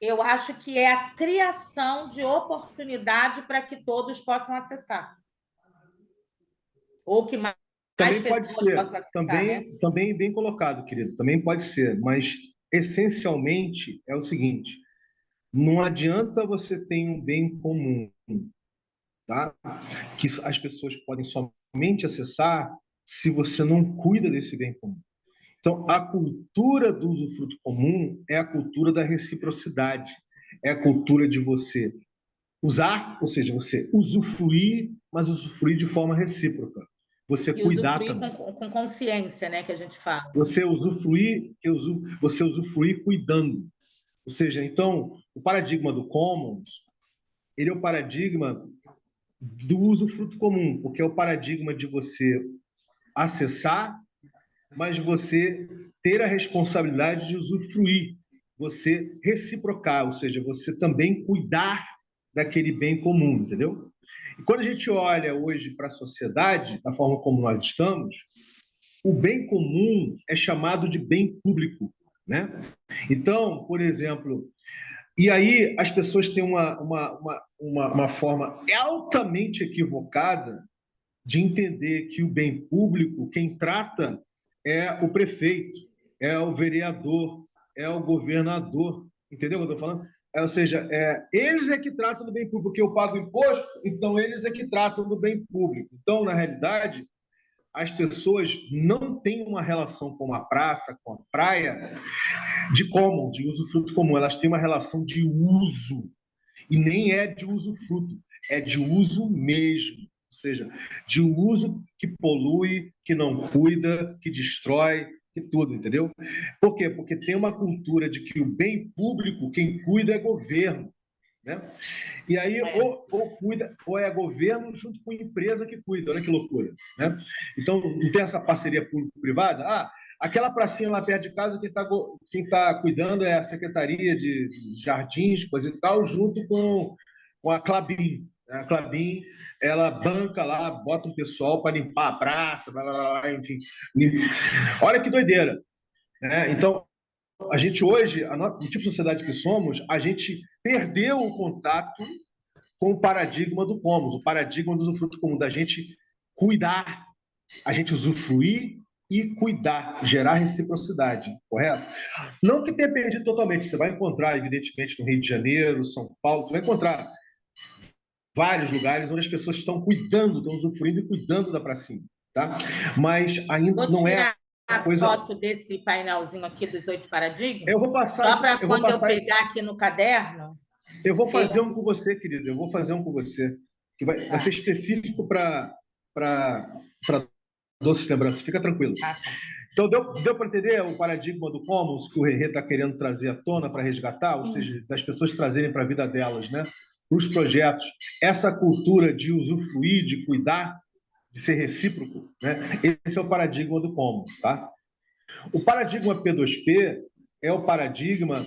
eu acho que é a criação de oportunidade para que todos possam acessar, ou que mais Também pode pessoas ser. possam acessar, né? Também bem colocado, querido. Também pode ser. Mas, essencialmente, é o seguinte: não adianta você ter um bem comum, tá? Que as pessoas podem somente acessar se você não cuida desse bem comum. Então, a cultura do usufruto comum é a cultura da reciprocidade, é a cultura de você usar, ou seja, você usufruir, mas usufruir de forma recíproca. Você E cuidar usufruir também. com consciência, né, que a gente fala. Você usufruir cuidando. Ou seja, então, o paradigma do commons, ele é o paradigma do usufruto comum, porque é o paradigma de você acessar, mas você ter a responsabilidade de usufruir, você reciprocar, ou seja, você também cuidar daquele bem comum, entendeu? E quando a gente olha hoje para a sociedade, da forma como nós estamos, o bem comum é chamado de bem público, né? Então, por exemplo, e aí as pessoas têm uma forma altamente equivocada de entender que o bem público, quem trata é o prefeito, é o vereador, é o governador. Entendeu o que eu estou falando? Ou seja, eles é que tratam do bem público, porque eu pago imposto, então eles é que tratam do bem público. Então, na realidade, as pessoas não têm uma relação com a praça, com a praia, de commons, de usufruto comum. Elas têm uma relação de uso. E nem é de usufruto, é de uso mesmo. Ou seja, de uso que polui, que não cuida, que destrói, que tudo, entendeu? Por quê? Porque tem uma cultura de que o bem público, quem cuida é governo. Né? E aí, ou cuida, ou é governo junto com empresa que cuida, olha que loucura. Né? Então, não tem essa parceria público-privada? Ah, aquela pracinha lá perto de casa, quem tá cuidando é a Secretaria de Jardins, coisa e tal, junto com a Clabin. A Clabin, ela banca lá, bota um pessoal para limpar a praça, blá, blá, blá, enfim. Olha que doideira. Né? Então, a gente hoje, o tipo de sociedade que somos, a gente perdeu o contato com o paradigma do commons, o paradigma do usufruto comum, da gente cuidar, a gente usufruir e cuidar, gerar reciprocidade, correto? Não que tenha perdido totalmente, você vai encontrar, evidentemente, no Rio de Janeiro, São Paulo, você vai encontrar vários lugares onde as pessoas estão cuidando, estão usufruindo e cuidando da pracinha, tá? Mas ainda Vou não é tirar a coisa. foto desse painelzinho aqui dos 8 paradigmas, Eu vou passar, só para eu vou quando eu passar pegar aqui no caderno. Eu vou Eu... fazer um com você, querido. Eu vou fazer um com você. Que vai ser específico para doces lembranças. Fica tranquilo. Então, deu para entender o paradigma do commons que o Rerê está querendo trazer à tona para resgatar? Ou seja, das pessoas trazerem para a vida delas, né? Para os projetos. Essa cultura de usufruir, de cuidar, de ser recíproco, né? Esse é o paradigma do commons, tá? O paradigma P2P é o paradigma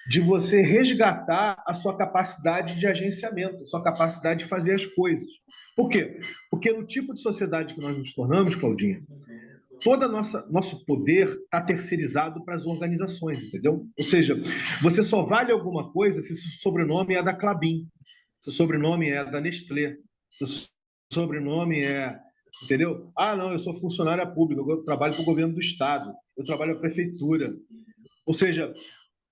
de você resgatar a sua capacidade de agenciamento, a sua capacidade de fazer as coisas. Por quê? Porque no tipo de sociedade que nós nos tornamos, Claudinha, todo nosso poder está terceirizado para as organizações, entendeu? Ou seja, você só vale alguma coisa se seu sobrenome é da Clabin, se seu sobrenome é da Nestlé, se seu sobrenome é, entendeu? Ah, não, eu sou funcionária pública, eu trabalho para o governo do estado, eu trabalho para a prefeitura. Ou seja,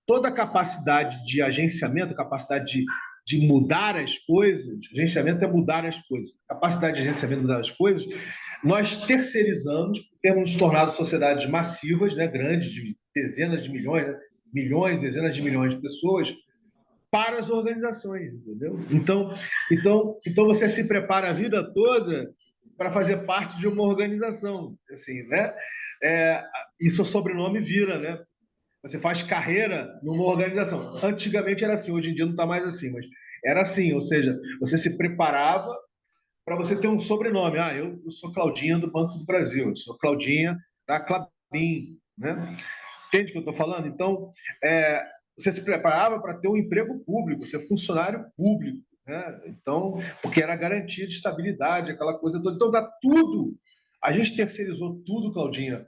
toda a capacidade de agenciamento, capacidade de mudar as coisas, agenciamento é mudar as coisas, capacidade de agenciamento mudar as coisas, nós terceirizamos, temos nos tornado sociedades massivas, né, grandes, de dezenas de milhões, né, milhões, dezenas de milhões de pessoas, para as organizações, entendeu? Então você se prepara a vida toda para fazer parte de uma organização, assim, né? E seu sobrenome vira, né? Você faz carreira numa organização. Antigamente era assim, hoje em dia não está mais assim, mas era assim, ou seja, você se preparava para você ter um sobrenome. Ah, eu sou Claudinha do Banco do Brasil, eu sou Claudinha da Clabin, né? Entende o que eu estou falando? Então, você se preparava para ter um emprego público, ser funcionário público, né? Então, porque era garantia de estabilidade, aquela coisa toda. Então, dá tudo. A gente terceirizou tudo, Claudinha,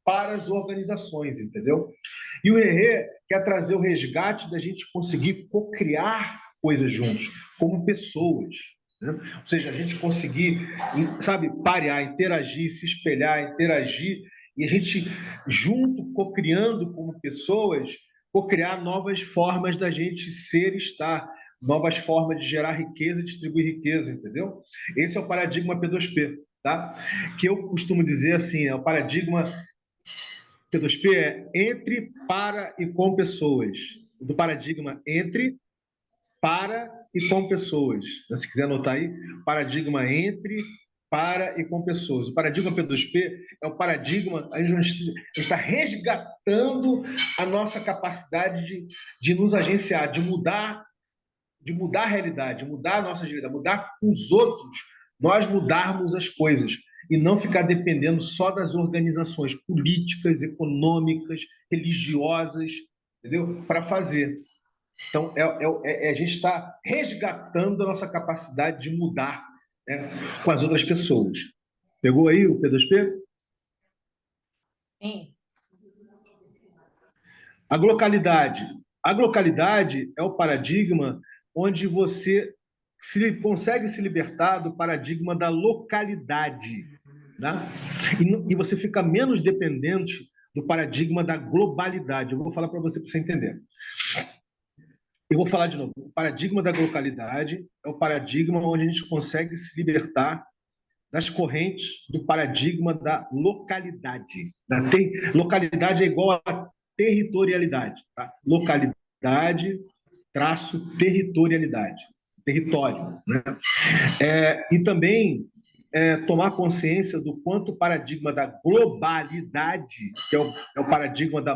para as organizações, entendeu? E o Rerê quer trazer o resgate da gente conseguir co-criar coisas juntos, como pessoas. Né? Ou seja, a gente conseguir, sabe, parear, interagir, se espelhar, interagir, e a gente, junto, co-criando como pessoas, co-criar novas formas da gente ser e estar, novas formas de gerar riqueza e distribuir riqueza, entendeu? Esse é o paradigma P2P, tá? Que eu costumo dizer assim, é o paradigma P2P é entre, para e com pessoas. Do paradigma entre, para e com pessoas. Se quiser anotar aí, paradigma entre, para e com pessoas. O paradigma P2P é o paradigma, a gente está resgatando a nossa capacidade de nos agenciar, de mudar a realidade, de mudar a nossa realidade, mudar com os outros, nós mudarmos as coisas e não ficar dependendo só das organizações políticas, econômicas, religiosas, entendeu? Para fazer. Então, a gente está resgatando a nossa capacidade de mudar, né, com as outras pessoas. Pegou aí o P2P? Sim. Aglocalidade. Aglocalidade é o paradigma onde você consegue se libertar do paradigma da localidade, né? E você fica menos dependente do paradigma da globalidade. Eu vou falar para você entender. Eu vou falar de novo. O paradigma da localidade é o paradigma onde a gente consegue se libertar das correntes do paradigma da localidade. Localidade é igual a territorialidade. Tá? Localidade traço territorialidade. Território. Né? E também tomar consciência do quanto o paradigma da globalidade, que é o paradigma da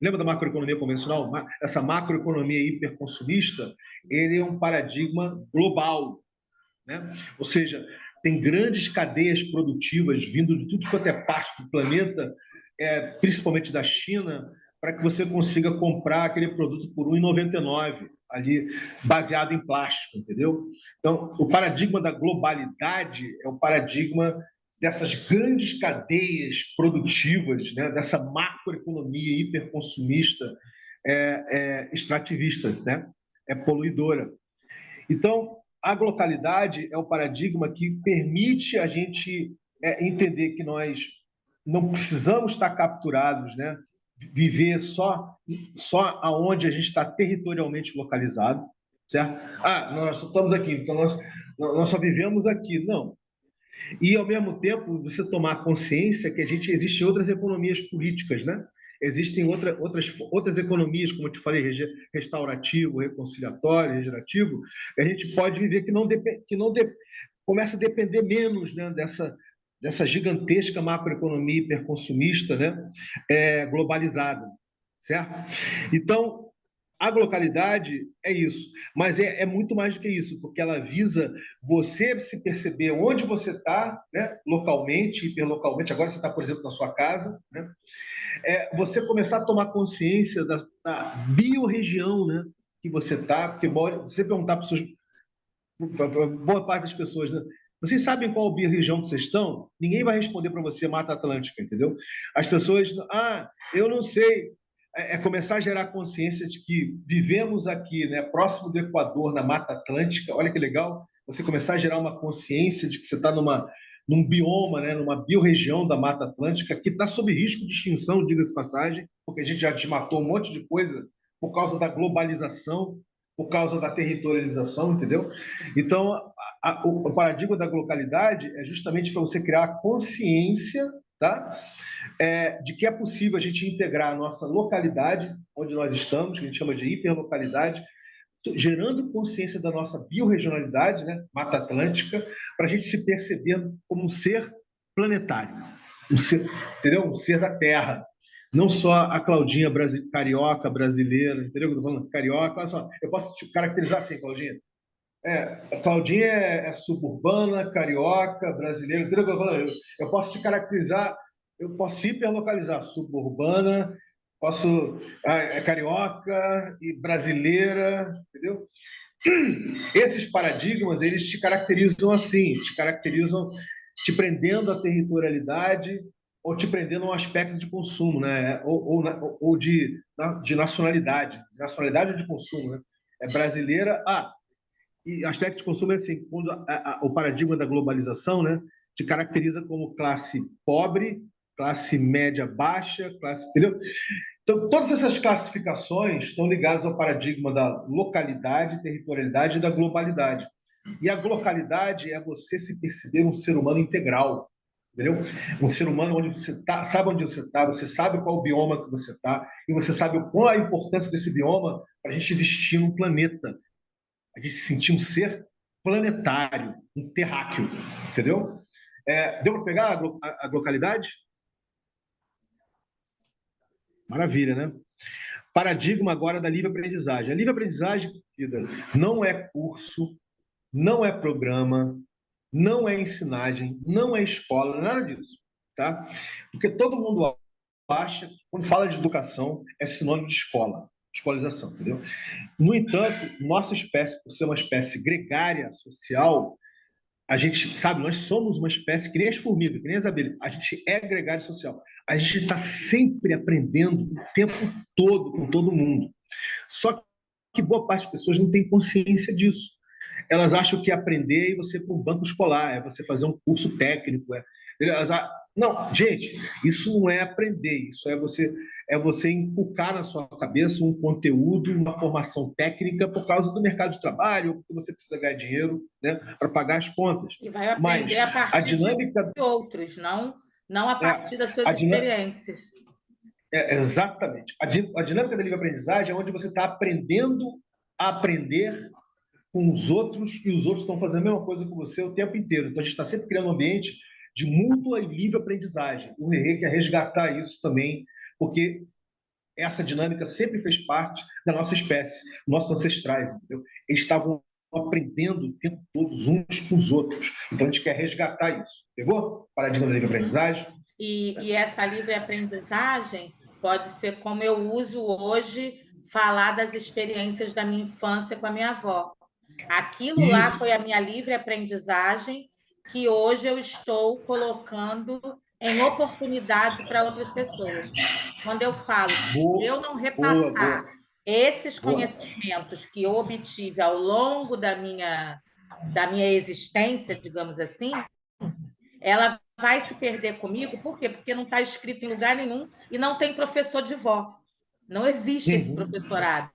lembra da macroeconomia convencional? Essa macroeconomia hiperconsumista, ele é um paradigma global, né? Ou seja, tem grandes cadeias produtivas vindo de tudo quanto é parte do planeta, principalmente da China, para que você consiga comprar aquele produto por R$ 1,99, ali, baseado em plástico, entendeu? Então, o paradigma da globalidade é o paradigma dessas grandes cadeias produtivas, né? Dessa macroeconomia hiperconsumista, extrativista, né? Poluidora. Então, a glocalidade é o paradigma que permite a gente entender que nós não precisamos estar capturados, né? Viver só aonde a gente está territorialmente localizado, certo? Nós estamos aqui, então nós só vivemos aqui. Não. E, ao mesmo tempo, você tomar consciência que existem outras economias políticas, né? Existem outras economias, como eu te falei, restaurativo, reconciliatório, regenerativo, que a gente pode viver começa a depender menos, né, dessa gigantesca macroeconomia hiperconsumista, né, globalizada, certo? Então, a localidade é isso, mas é muito mais do que isso, porque ela visa você se perceber onde você está, né, localmente, hiperlocalmente. Agora você está, por exemplo, na sua casa, né? Você começar a tomar consciência da biorregião, né, que você está, porque você perguntar para boa parte das pessoas, né? Vocês sabem qual biorregião que vocês estão? Ninguém vai responder para você Mata Atlântica, entendeu? As pessoas, eu não sei. Começar a gerar consciência de que vivemos aqui, né, próximo do Equador, na Mata Atlântica. Olha que legal. Você começar a gerar uma consciência de que você está num bioma, né, numa biorregião da Mata Atlântica que está sob risco de extinção, diga-se de passagem, porque a gente já desmatou um monte de coisa por causa da globalização, por causa da territorialização, entendeu? Então, o paradigma da localidade é justamente para você criar a consciência, tá? De que é possível a gente integrar a nossa localidade, onde nós estamos, que a gente chama de hiperlocalidade, gerando consciência da nossa biorregionalidade, né? Mata Atlântica, para a gente se perceber como um ser planetário, entendeu? Um ser da Terra. Não só a Claudinha carioca brasileira, entendeu? Eu tô falando carioca, olha só, eu posso te caracterizar assim, Claudinha. A Claudinha é suburbana, carioca, brasileira, entendeu? Eu posso te caracterizar, eu posso hiperlocalizar suburbana, carioca e brasileira, entendeu? Esses paradigmas, eles te caracterizam assim, te caracterizam te prendendo à territorialidade ou te prendendo a um aspecto de consumo, né? Ou de nacionalidade ou de consumo, né? Brasileira, e aspecto de consumo é assim, quando o paradigma da globalização, né, te caracteriza como classe pobre, classe média baixa, entendeu? Então, todas essas classificações estão ligadas ao paradigma da localidade, territorialidade e da globalidade. E a localidade é você se perceber um ser humano integral, entendeu? Um ser humano onde você está, sabe onde você está, você sabe qual o bioma que você está, e você sabe qual a importância desse bioma para a gente existir no planeta. A gente se sentir um ser planetário, um terráqueo, entendeu? Deu para pegar a localidade? Maravilha, né? Paradigma agora da livre aprendizagem. A livre aprendizagem, querida, não é curso, não é programa, não é ensinagem, não é escola, nada disso, tá? Porque todo mundo acha, quando fala de educação, é sinônimo de escola. escolarização, entendeu? No entanto, nossa espécie, por ser uma espécie gregária social, a gente, sabe, nós somos uma espécie que nem as formigas, que nem as abelhas, a gente é gregário social. A gente está sempre aprendendo o tempo todo com todo mundo. Só que boa parte das pessoas não tem consciência disso. Elas acham que aprender é você ir para um banco escolar, é você fazer um curso técnico. Não, gente, isso não é aprender, isso é você inculcar na sua cabeça um conteúdo, uma formação técnica por causa do mercado de trabalho, porque você precisa ganhar dinheiro, né, para pagar as contas. E vai Mas aprender a a partir dinâmica de outros, não a é partir das suas a dinâmica experiências. exatamente. A dinâmica da livre-aprendizagem é onde você está aprendendo a aprender com os outros e os outros estão fazendo a mesma coisa com você o tempo inteiro. Então, a gente está sempre criando um ambiente de mútua e livre aprendizagem. O Rerê quer resgatar isso também, porque essa dinâmica sempre fez parte da nossa espécie, nossos ancestrais, entendeu? Eles estavam aprendendo o tempo todo uns com os outros. Então, a gente quer resgatar isso. Pegou? Paradigma da livre aprendizagem? E essa livre aprendizagem pode ser como eu uso hoje falar das experiências da minha infância com a minha avó. Aquilo lá Isso. foi a minha livre aprendizagem que hoje eu estou colocando em oportunidade para outras pessoas. Quando eu falo que se eu não Boa, repassar boa, esses boa. conhecimentos que eu obtive ao longo da minha existência, digamos assim, ela vai se perder comigo. Por quê? Porque não está escrito em lugar nenhum e não tem professor de vó. Não existe esse Uhum. professorado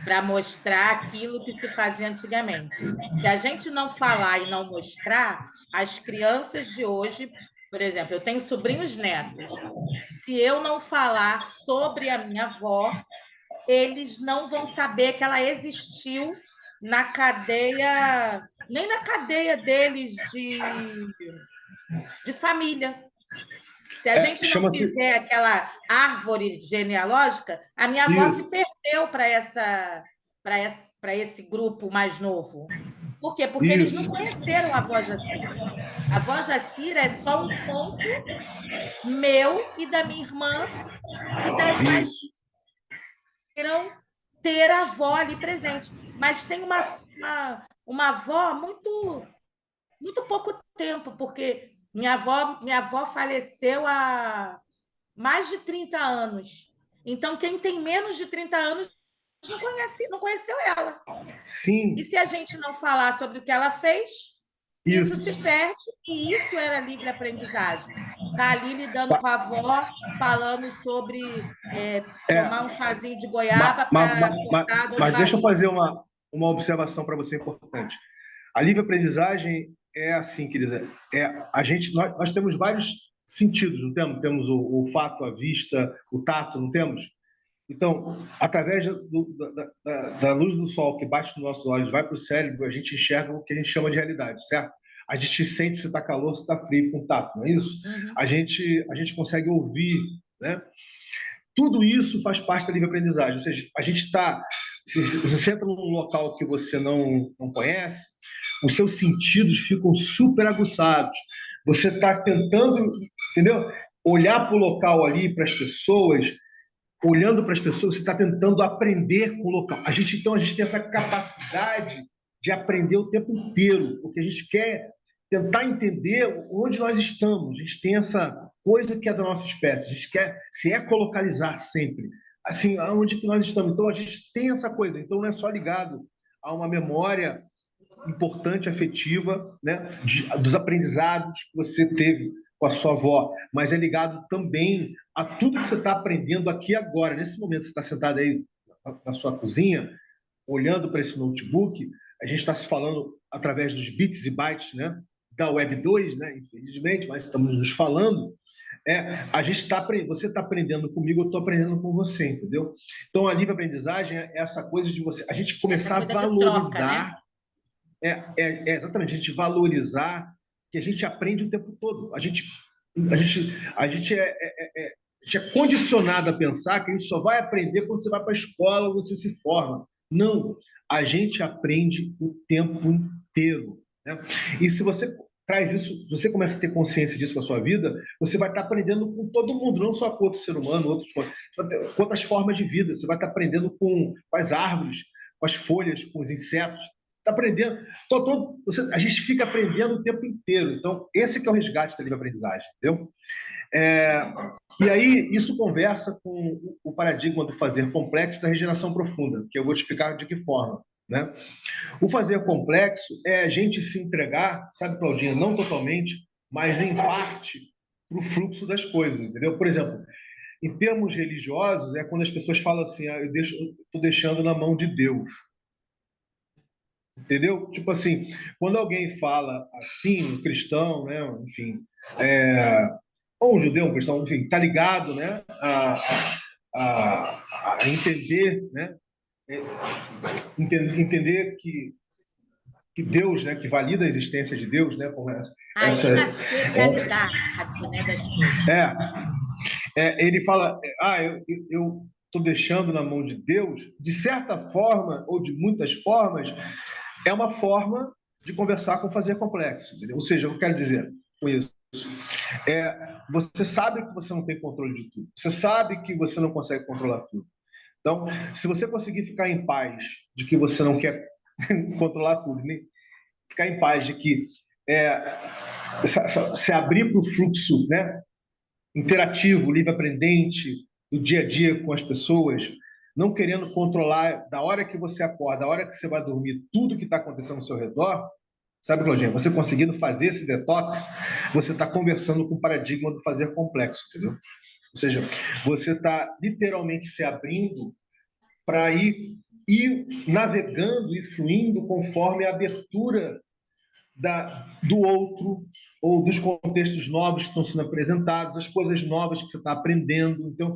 para mostrar aquilo que se fazia antigamente. Se a gente não falar e não mostrar, as crianças de hoje, por exemplo, eu tenho sobrinhos netos. Se eu não falar sobre a minha avó, eles não vão saber que ela existiu na cadeia, nem na cadeia deles de família. Se a gente não Chama-se fizer aquela árvore genealógica, a minha avó se isso, perdeu para esse grupo mais novo. Por quê? Porque eles não isso, conheceram a avó Jacira. A avó Jacira é só um conto meu e da minha irmã e das mais isso. irão ter a avó ali presente. Mas tem uma avó muito pouco tempo, porque minha avó faleceu há mais de 30 anos. Então, quem tem menos de 30 anos não conheceu ela. E Sim, se a gente não falar sobre o que ela fez, isso se isso. perde, e isso era livre aprendizagem. Está ali lidando com a avó, falando sobre tomar um chazinho de Ma- goiaba ma- ma- para ma- cortar a dor de mas deixa eu barriga. fazer uma observação para você importante. A livre aprendizagem é assim, querida. Nós temos vários sentidos, não temos? Temos o olfato, a vista, o tato, não temos? Então, através da luz do sol que bate nos nossos olhos, vai para o cérebro, a gente enxerga o que a gente chama de realidade, certo? A gente sente se está calor, se está frio com o tato, não é isso? Uhum. A gente consegue ouvir, né? Tudo isso faz parte da livre aprendizagem. Ou seja, a gente está. Se você entra num local que você não conhece, os seus sentidos ficam super aguçados. Você está tentando, entendeu? Olhar para o local ali, para as pessoas, olhando para as pessoas, você está tentando aprender com o local. Então, a gente tem essa capacidade de aprender o tempo inteiro, porque a gente quer tentar entender onde nós estamos. A gente tem essa coisa que é da nossa espécie. A gente quer se ecolocalizar sempre. Assim, aonde que nós estamos. Então, a gente tem essa coisa. Então, não é só ligado a uma memória importante, afetiva, né, dos aprendizados que você teve com a sua avó, mas é ligado também a tudo que você está aprendendo aqui agora. Nesse momento, você está sentado aí na sua cozinha, olhando para esse notebook, a gente está se falando através dos bits e bytes, né, da Web 2, né, infelizmente, mas estamos nos falando. Você está aprendendo comigo, eu estou aprendendo com você, entendeu? Então, a livre aprendizagem é essa coisa de a gente Essa começar a coisa de troca, né? valorizar exatamente, a gente valorizar que a gente aprende o tempo todo. A gente é condicionado a pensar que a gente só vai aprender quando você vai para a escola ou você se forma. Não, a gente aprende o tempo inteiro. Né? E se você traz isso, você começa a ter consciência disso na sua vida, você vai estar aprendendo com todo mundo, não só com outro ser humano, com outras formas de vida. Você vai estar aprendendo com as árvores, com as folhas, com os insetos. Está aprendendo. A gente fica aprendendo o tempo inteiro. Então, esse que é o resgate da livre-aprendizagem, entendeu? E aí, isso conversa com o paradigma do fazer complexo da regeneração profunda, que eu vou te explicar de que forma, né? O fazer complexo é a gente se entregar, sabe, Claudinha, não totalmente, mas em parte, para o fluxo das coisas, entendeu? Por exemplo, em termos religiosos, é quando as pessoas falam assim, eu estou deixando na mão de Deus, entendeu? Tipo assim, quando alguém fala assim, um cristão, né, enfim, ou um judeu, um cristão, enfim, está ligado, né, a entender, né, entender que Deus, né, que valida a existência de Deus, né, como A imaterialidade, né, das coisas. Ele fala, eu estou deixando na mão de Deus, de certa forma, ou de muitas formas, é uma forma de conversar com fazer complexo, entendeu? Ou seja, eu quero dizer com isso, você sabe que você não tem controle de tudo, você sabe que você não consegue controlar tudo. Então, se você conseguir ficar em paz de que você não quer controlar tudo, nem ficar em paz de que se abrir para o fluxo, né, interativo, livre-aprendente, do dia a dia com as pessoas, não querendo controlar da hora que você acorda, da hora que você vai dormir, tudo que está acontecendo ao seu redor, sabe, Claudinha? Você conseguindo fazer esse detox, você está conversando com o paradigma do fazer complexo, entendeu? Ou seja, você está literalmente se abrindo para ir navegando e fluindo conforme a abertura do outro ou dos contextos novos que estão sendo apresentados, as coisas novas que você está aprendendo. Então,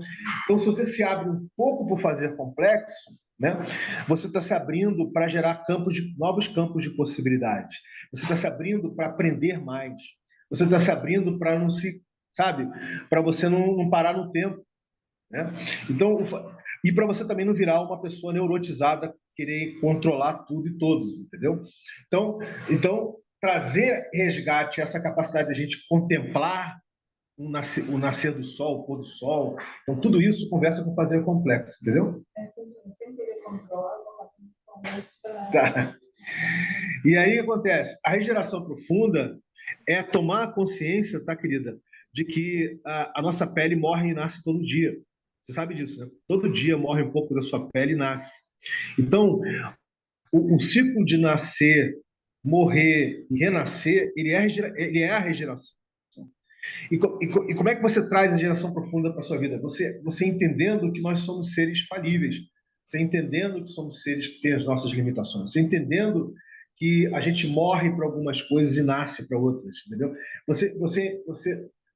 se você se abre um pouco por fazer complexo, né, você está se abrindo para gerar novos campos de possibilidades. Você está se abrindo para aprender mais. Você está se abrindo para não se, sabe, para você não parar no tempo, né? Então, e para você também não virar uma pessoa neurotizada, querer controlar tudo e todos, entendeu? Então trazer resgate, essa capacidade de a gente contemplar o nascer do sol, o pôr do sol, então tudo isso conversa com fazer complexo, entendeu? Tá. E aí acontece, a regeneração profunda é tomar a consciência, tá, querida, de que a nossa pele morre e nasce todo dia. Você sabe disso, né? Todo dia morre um pouco da sua pele e nasce. Então, o ciclo de nascer, morrer e renascer, ele é a regeneração. E como é que você traz a regeneração profunda para a sua vida? Você entendendo que nós somos seres falíveis, você entendendo que somos seres que têm as nossas limitações, você entendendo que a gente morre para algumas coisas e nasce para outras, entendeu?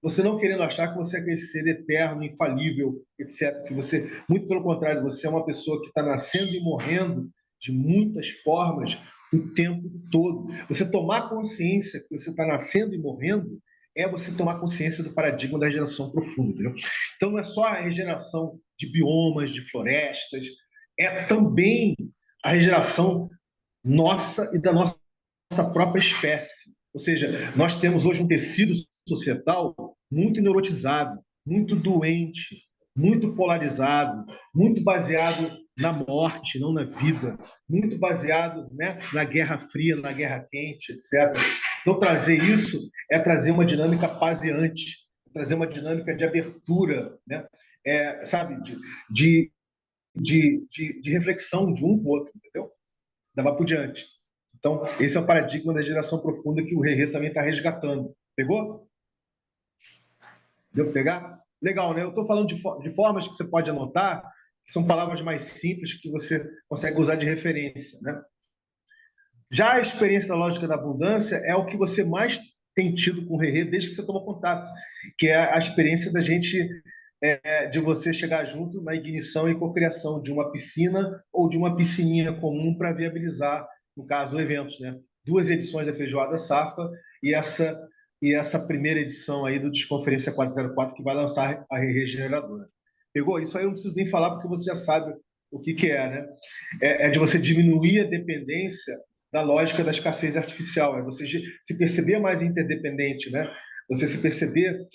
Você não querendo achar que você é aquele ser eterno, infalível, etc. Que você, muito pelo contrário, você é uma pessoa que está nascendo e morrendo de muitas formas o tempo todo. Você tomar consciência que você está nascendo e morrendo é você tomar consciência do paradigma da regeneração profunda, entendeu? Então não é só a regeneração de biomas, de florestas, é também a regeneração nossa e da nossa própria espécie. Ou seja, nós temos hoje um tecido societal muito neurotizado, muito doente, muito polarizado, muito baseado na morte, não na vida, muito baseado, né, na Guerra Fria, na Guerra Quente, etc. Então, trazer isso é trazer uma dinâmica paseante, trazer uma dinâmica de abertura, né? Sabe, de reflexão de um com o outro, entendeu? Dava por diante. Então, esse é o paradigma da geração profunda que o Rerê também está resgatando. Pegou? Deu para pegar? Legal, né? Eu estou falando de formas que você pode anotar, que são palavras mais simples que você consegue usar de referência, né? Já a experiência da lógica da abundância é o que você mais tem tido com o Rerê desde que você tomou contato, que é a experiência da gente, de você chegar junto na ignição e cocriação de uma piscina ou de uma piscininha comum para viabilizar, no caso, eventos, né? 2 edições da Feijoada Safa e essa primeira edição aí do Desconferência 404 que vai lançar a Regeneradora. Pegou? Isso aí eu não preciso nem falar porque você já sabe o que é, né? É de você diminuir a dependência da lógica da escassez artificial, é você se perceber mais interdependente, né? Você se perceber,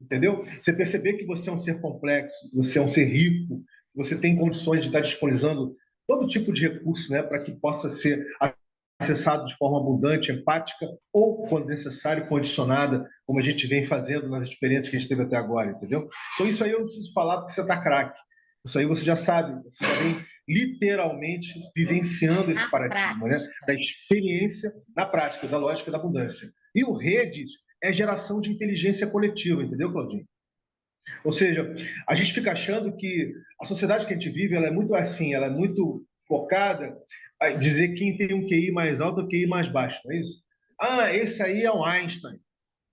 entendeu? Você perceber que você é um ser complexo, você é um ser rico, você tem condições de estar disponibilizando todo tipo de recurso, né, para que possa ser acessado de forma abundante, empática ou, quando necessário, condicionada, como a gente vem fazendo nas experiências que a gente teve até agora, entendeu? Então, isso aí eu não preciso falar porque você está craque. Isso aí você já sabe, você já vem literalmente vivenciando esse paradigma, né? Da experiência na prática, da lógica da abundância. E o redes é geração de inteligência coletiva, entendeu, Claudinho? Ou seja, a gente fica achando que a sociedade que a gente vive ela é muito assim, ela é muito focada a dizer quem tem um QI mais alto ou QI mais baixo, não é isso? Ah, esse aí é um Einstein.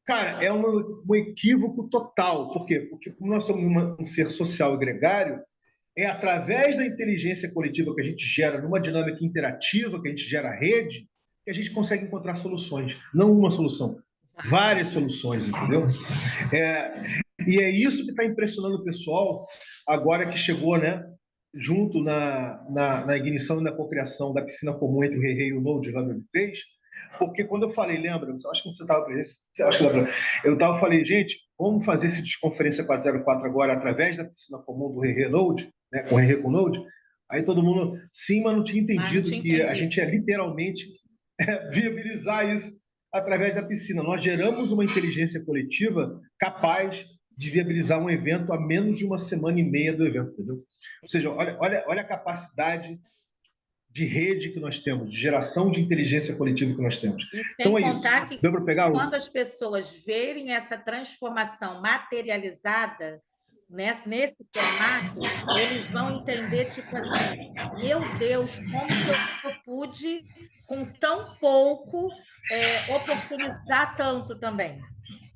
Cara, é um equívoco total. Por quê? Porque como nós somos um ser social e gregário, é através da inteligência coletiva que a gente gera, numa dinâmica interativa, que a gente gera rede, que a gente consegue encontrar soluções. Não uma solução, várias soluções, entendeu? E é isso que está impressionando o pessoal agora que chegou, né, junto na ignição e na cocriação da piscina comum entre o Rei e o Node lá no 3, porque quando eu falei, lembra, acho que você estava presente, eu falei, gente, vamos fazer esse Desconferência 404 agora através da piscina comum do Rei Node, né, com o Rei com o Node, aí todo mundo, sim, mas não tinha entendido que a gente é literalmente viabilizar isso através da piscina. Nós geramos uma inteligência coletiva capaz de viabilizar um evento a menos de uma semana e meia do evento, entendeu? Ou seja, olha a capacidade de rede que nós temos, de geração de inteligência coletiva que nós temos. E sem então é contar isso. que deu para pegar quando as pessoas verem essa transformação materializada nesse formato, eles vão entender, tipo assim, meu Deus, como que eu pude, com tão pouco, oportunizar tanto também?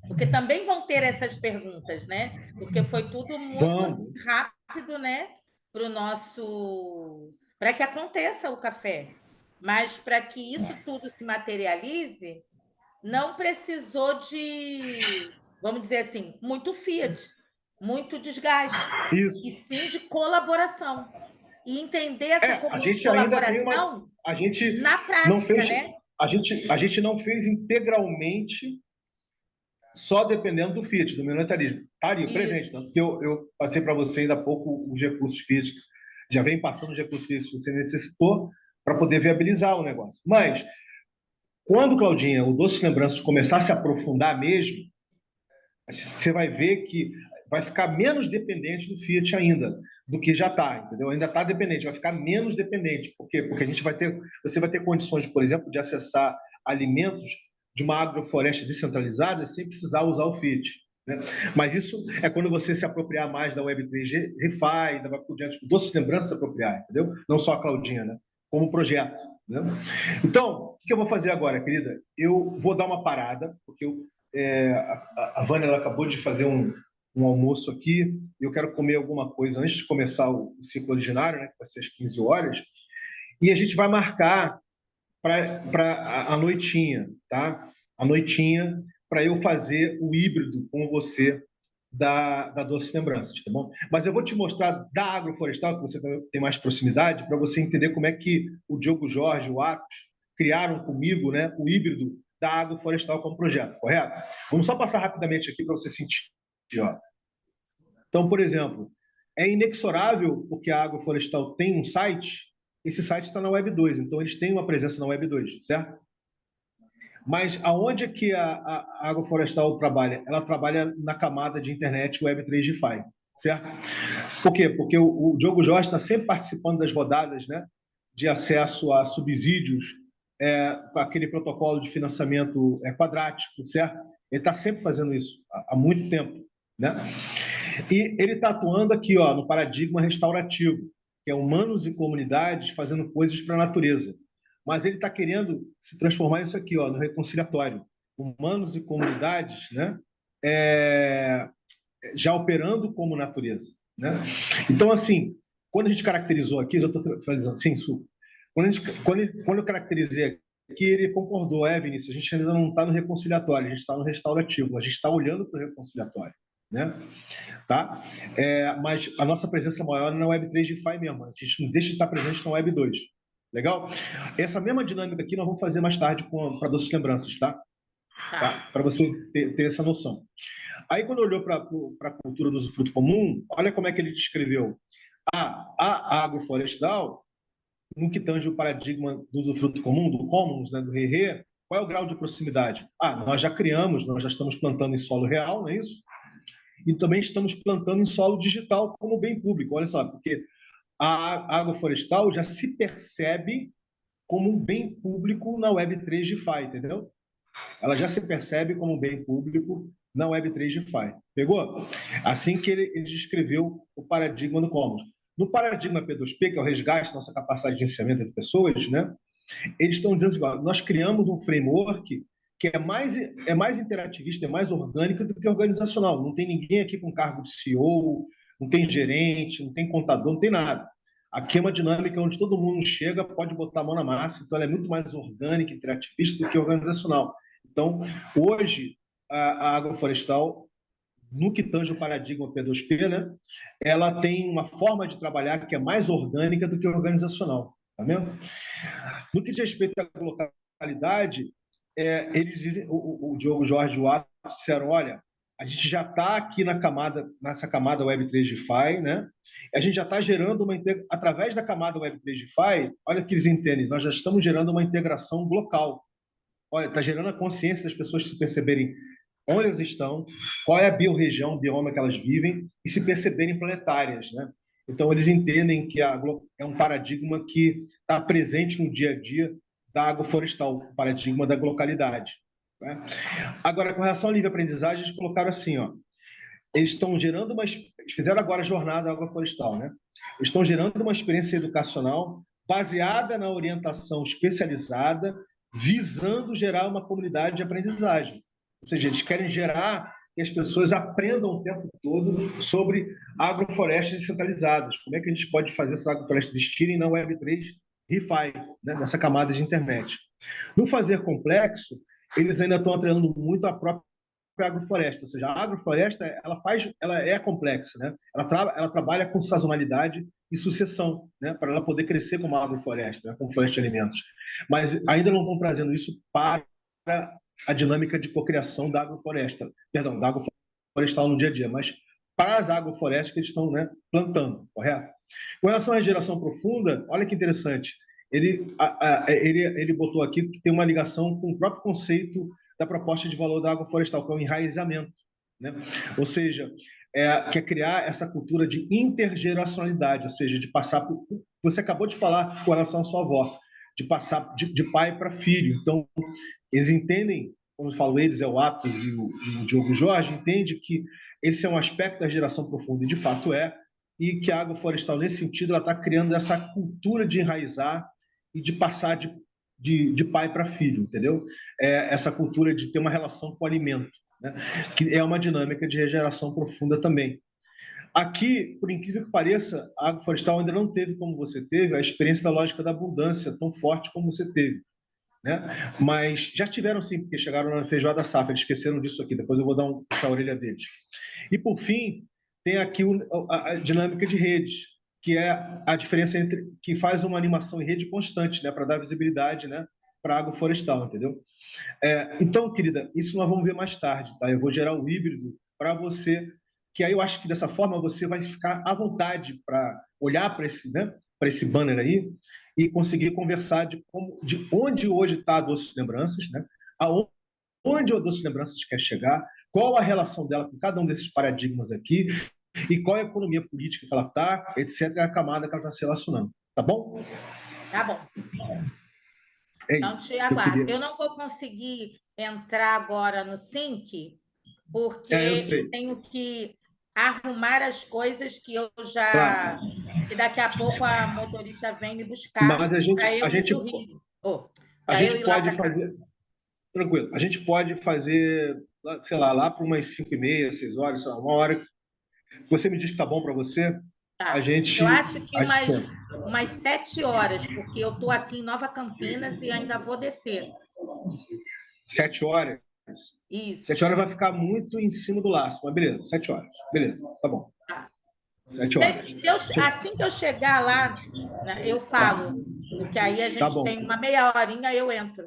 Porque também vão ter essas perguntas, né? Porque foi tudo muito rápido, né? Para que aconteça o café. Mas para que isso tudo se materialize, não precisou de, vamos dizer assim, muito fiat, muito desgaste, isso. e sim de colaboração. E entender essa a gente ainda tem uma, a gente na prática, não fez, né? A gente não fez integralmente só dependendo do Fiat, do monetarismo. Está ali, presente. Tanto que eu passei para você ainda há pouco os recursos Fiat, já vem passando os recursos Fiat que você necessitou para poder viabilizar o negócio. Mas, quando, Claudinha, o Doce Lembranças começar a se aprofundar mesmo, você vai ver que vai ficar menos dependente do Fiat ainda, do que já está, entendeu? Ainda está dependente, vai ficar menos dependente. Por quê? Porque você vai ter condições, por exemplo, de acessar alimentos de uma agrofloresta descentralizada sem precisar usar o Fiat. Né? Mas isso é quando você se apropriar mais da Web3 Refi, ainda vai por diante, Doce Lembranças se apropriar, entendeu? Não só a Claudinha, né? Como projeto. Né? Então, o que eu vou fazer agora, querida? Eu vou dar uma parada, porque a Vânia ela acabou de fazer um almoço aqui, eu quero comer alguma coisa antes de começar o ciclo ordinário, né, que vai ser às 15 horas, e a gente vai marcar para a noitinha, tá? A noitinha, para eu fazer o híbrido com você da Doce Lembranças, tá bom? Mas eu vou te mostrar da agroflorestal, que você tem mais proximidade, para você entender como é que o Diogo Jorge, o Atos, criaram comigo, né, o híbrido da agroflorestal como projeto, correto? Vamos só passar rapidamente aqui para você sentir. Ó. Então, por exemplo, é inexorável porque a agroflorestal tem um site, esse site está na Web 2, então eles têm uma presença na Web 2, certo? Mas aonde é que a agroflorestal trabalha? Ela trabalha na camada de internet Web 3 DeFi, certo? Por quê? Porque o Diogo Jorge está sempre participando das rodadas, né, de acesso a subsídios, com aquele protocolo de financiamento quadrático, certo? Ele está sempre fazendo isso, há muito tempo, né? E ele está atuando aqui, ó, no paradigma restaurativo, que é humanos e comunidades fazendo coisas para a natureza. Mas ele está querendo se transformar isso aqui, ó, no reconciliatório. Humanos e comunidades, né, já operando como natureza. Né? Então, assim, quando a gente caracterizou aqui, já estou finalizando, sim, Su, quando eu caracterizei aqui, ele concordou, Vinícius, a gente ainda não está no reconciliatório, a gente está no restaurativo, a gente está olhando para o reconciliatório. Né? Tá? Mas a nossa presença maior é na Web3 DeFi mesmo, a gente não deixa de estar presente na Web 2. Legal? Essa mesma dinâmica aqui nós vamos fazer mais tarde para Doces Lembranças, tá? Tá. Para você ter essa noção. Aí, quando olhou para a cultura do usufruto comum, olha como é que ele descreveu. A agroflorestal, no que tange o paradigma do usufruto comum, do commons, né, do RERE, qual é o grau de proximidade? Nós já criamos, nós já estamos plantando em solo real, não é isso? E também estamos plantando em solo digital como bem público. Olha só, porque a agroflorestal já se percebe como um bem público na Web3 DeFi, entendeu? Ela já se percebe como um bem público na Web3 DeFi. Pegou? Assim que ele descreveu o paradigma do Commons. No paradigma P2P, que é o resgate da nossa capacidade de gerenciamento de pessoas, né? Eles estão dizendo assim, nós criamos um framework que é mais interativista, é mais orgânico do que organizacional. Não tem ninguém aqui com cargo de CEO, não tem gerente, não tem contador, não tem nada. Aqui é uma dinâmica onde todo mundo chega, pode botar a mão na massa, então ela é muito mais orgânica, interativista do que organizacional. Então, hoje, a agroflorestal, no que tange o paradigma P2P, né, ela tem uma forma de trabalhar que é mais orgânica do que organizacional. Tá vendo? No que diz respeito à localidade, eles dizem, o Diogo Jorge e o Atos disseram, olha, a gente já está aqui nessa camada Web3 DeFi, né? A gente já está gerando através da camada Web3 DeFi, olha o que eles entendem, nós já estamos gerando uma integração local. Olha, está gerando a consciência das pessoas se perceberem onde elas estão, qual é a biorregião, o bioma que elas vivem, e se perceberem planetárias, né? Então, eles entendem que é um paradigma que está presente no dia a dia da agroflorestal, o paradigma da localidade. Né? Agora, com relação à livre aprendizagem, eles colocaram assim, ó, eles estão gerando eles fizeram agora a jornada agroflorestal, né? Eles estão gerando uma experiência educacional baseada na orientação especializada, visando gerar uma comunidade de aprendizagem. Ou seja, eles querem gerar que as pessoas aprendam o tempo todo sobre agroflorestas descentralizadas. Como é que a gente pode fazer essas agroflorestas existirem na Web3 ReFi, né? Nessa camada de internet. No fazer complexo, eles ainda estão atrelando muito a própria agrofloresta, ou seja, a agrofloresta ela é complexa, né? Ela trabalha com sazonalidade e sucessão, né? Para ela poder crescer como agrofloresta, né? Como floresta de alimentos. Mas ainda não estão trazendo isso para a dinâmica de cocriação da agrofloresta, perdão, da agroflorestal no dia a dia, mas para as agroflorestas que eles estão, né, plantando, correto? Com relação à geração profunda, olha que interessante, ele botou aqui que tem uma ligação com o próprio conceito da proposta de valor da agroflorestal, que é o enraizamento, né? Ou seja, quer criar essa cultura de intergeracionalidade, ou seja, de passar por... Você acabou de falar com relação à sua avó, de passar de pai para filho. Então, eles entendem, como eu falo, eles, é o Atos e o Diogo Jorge, entende que esse é um aspecto da geração profunda, e de fato é, e que a agroflorestal, nesse sentido, ela está criando essa cultura de enraizar e de passar de pai para filho, entendeu? Essa cultura de ter uma relação com o alimento, né? Que é uma dinâmica de regeneração profunda também. Aqui, por incrível que pareça, a agroflorestal ainda não teve, como você teve, a experiência da lógica da abundância tão forte como você teve, né? Mas já tiveram sim, porque chegaram na feijoada safra, eles esqueceram disso aqui, depois eu vou dar um puxar a orelha deles. E, por fim, tem aqui a dinâmica de redes, que é a diferença entre que faz uma animação em rede constante, né, para dar visibilidade, né, para a agroflorestal, entendeu? Então, querida, isso nós vamos ver mais tarde, tá? Eu vou gerar o híbrido para você, que aí eu acho que dessa forma você vai ficar à vontade para olhar para esse, né, para esse banner aí e conseguir conversar de onde hoje está a Doces Lembranças, né? Onde a Doces Lembranças quer chegar, qual a relação dela com cada um desses paradigmas aqui e qual é a economia política que ela está, etc., a camada que ela está se relacionando. Tá bom? Tá bom. Então, Isso te que eu queria. aguardo. Eu não vou conseguir entrar agora no Sync, porque Eu eu sei. tenho que arrumar as coisas que eu Claro. já. Que daqui a pouco a motorista vem me buscar Mas para eu ir para o Rio. Oh, a para eu gente ir lá pode para casa. fazer, tranquilo, a gente pode fazer, sei lá para umas 5h30, 6 horas, sei lá, uma hora que você me diz que tá bom para você, a Tá. Eu gente, acho que a gente umas 7 horas, porque eu estou aqui em Nova Campinas e ainda vou descer. 7 horas. Isso. 7 horas vai ficar muito em cima do laço, mas beleza, 7 horas. Beleza, tá bom. Tá. 7 horas. Assim que eu chegar lá, né, eu falo, porque aí a gente tem uma meia horinha, eu entro.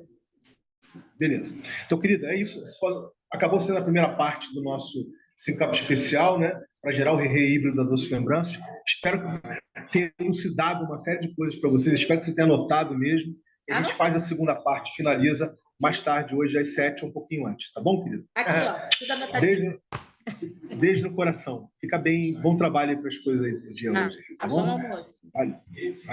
Beleza. Então, querida, é isso. Acabou sendo a primeira parte do nosso Syncap especial, né? Para gerar o Rei Híbrido da Doces Lembranças. Espero que tenha elucidado uma série de coisas para vocês. Espero que você tenha anotado mesmo. A gente faz a segunda parte, finaliza mais tarde, hoje, às 7, um pouquinho antes. Tá bom, querido? Aqui, ó. Tudo anotadinho. Beijo no coração. Fica bem. Bom trabalho aí para as coisas aí do dia hoje. Tá bom? Bom almoço. Valeu.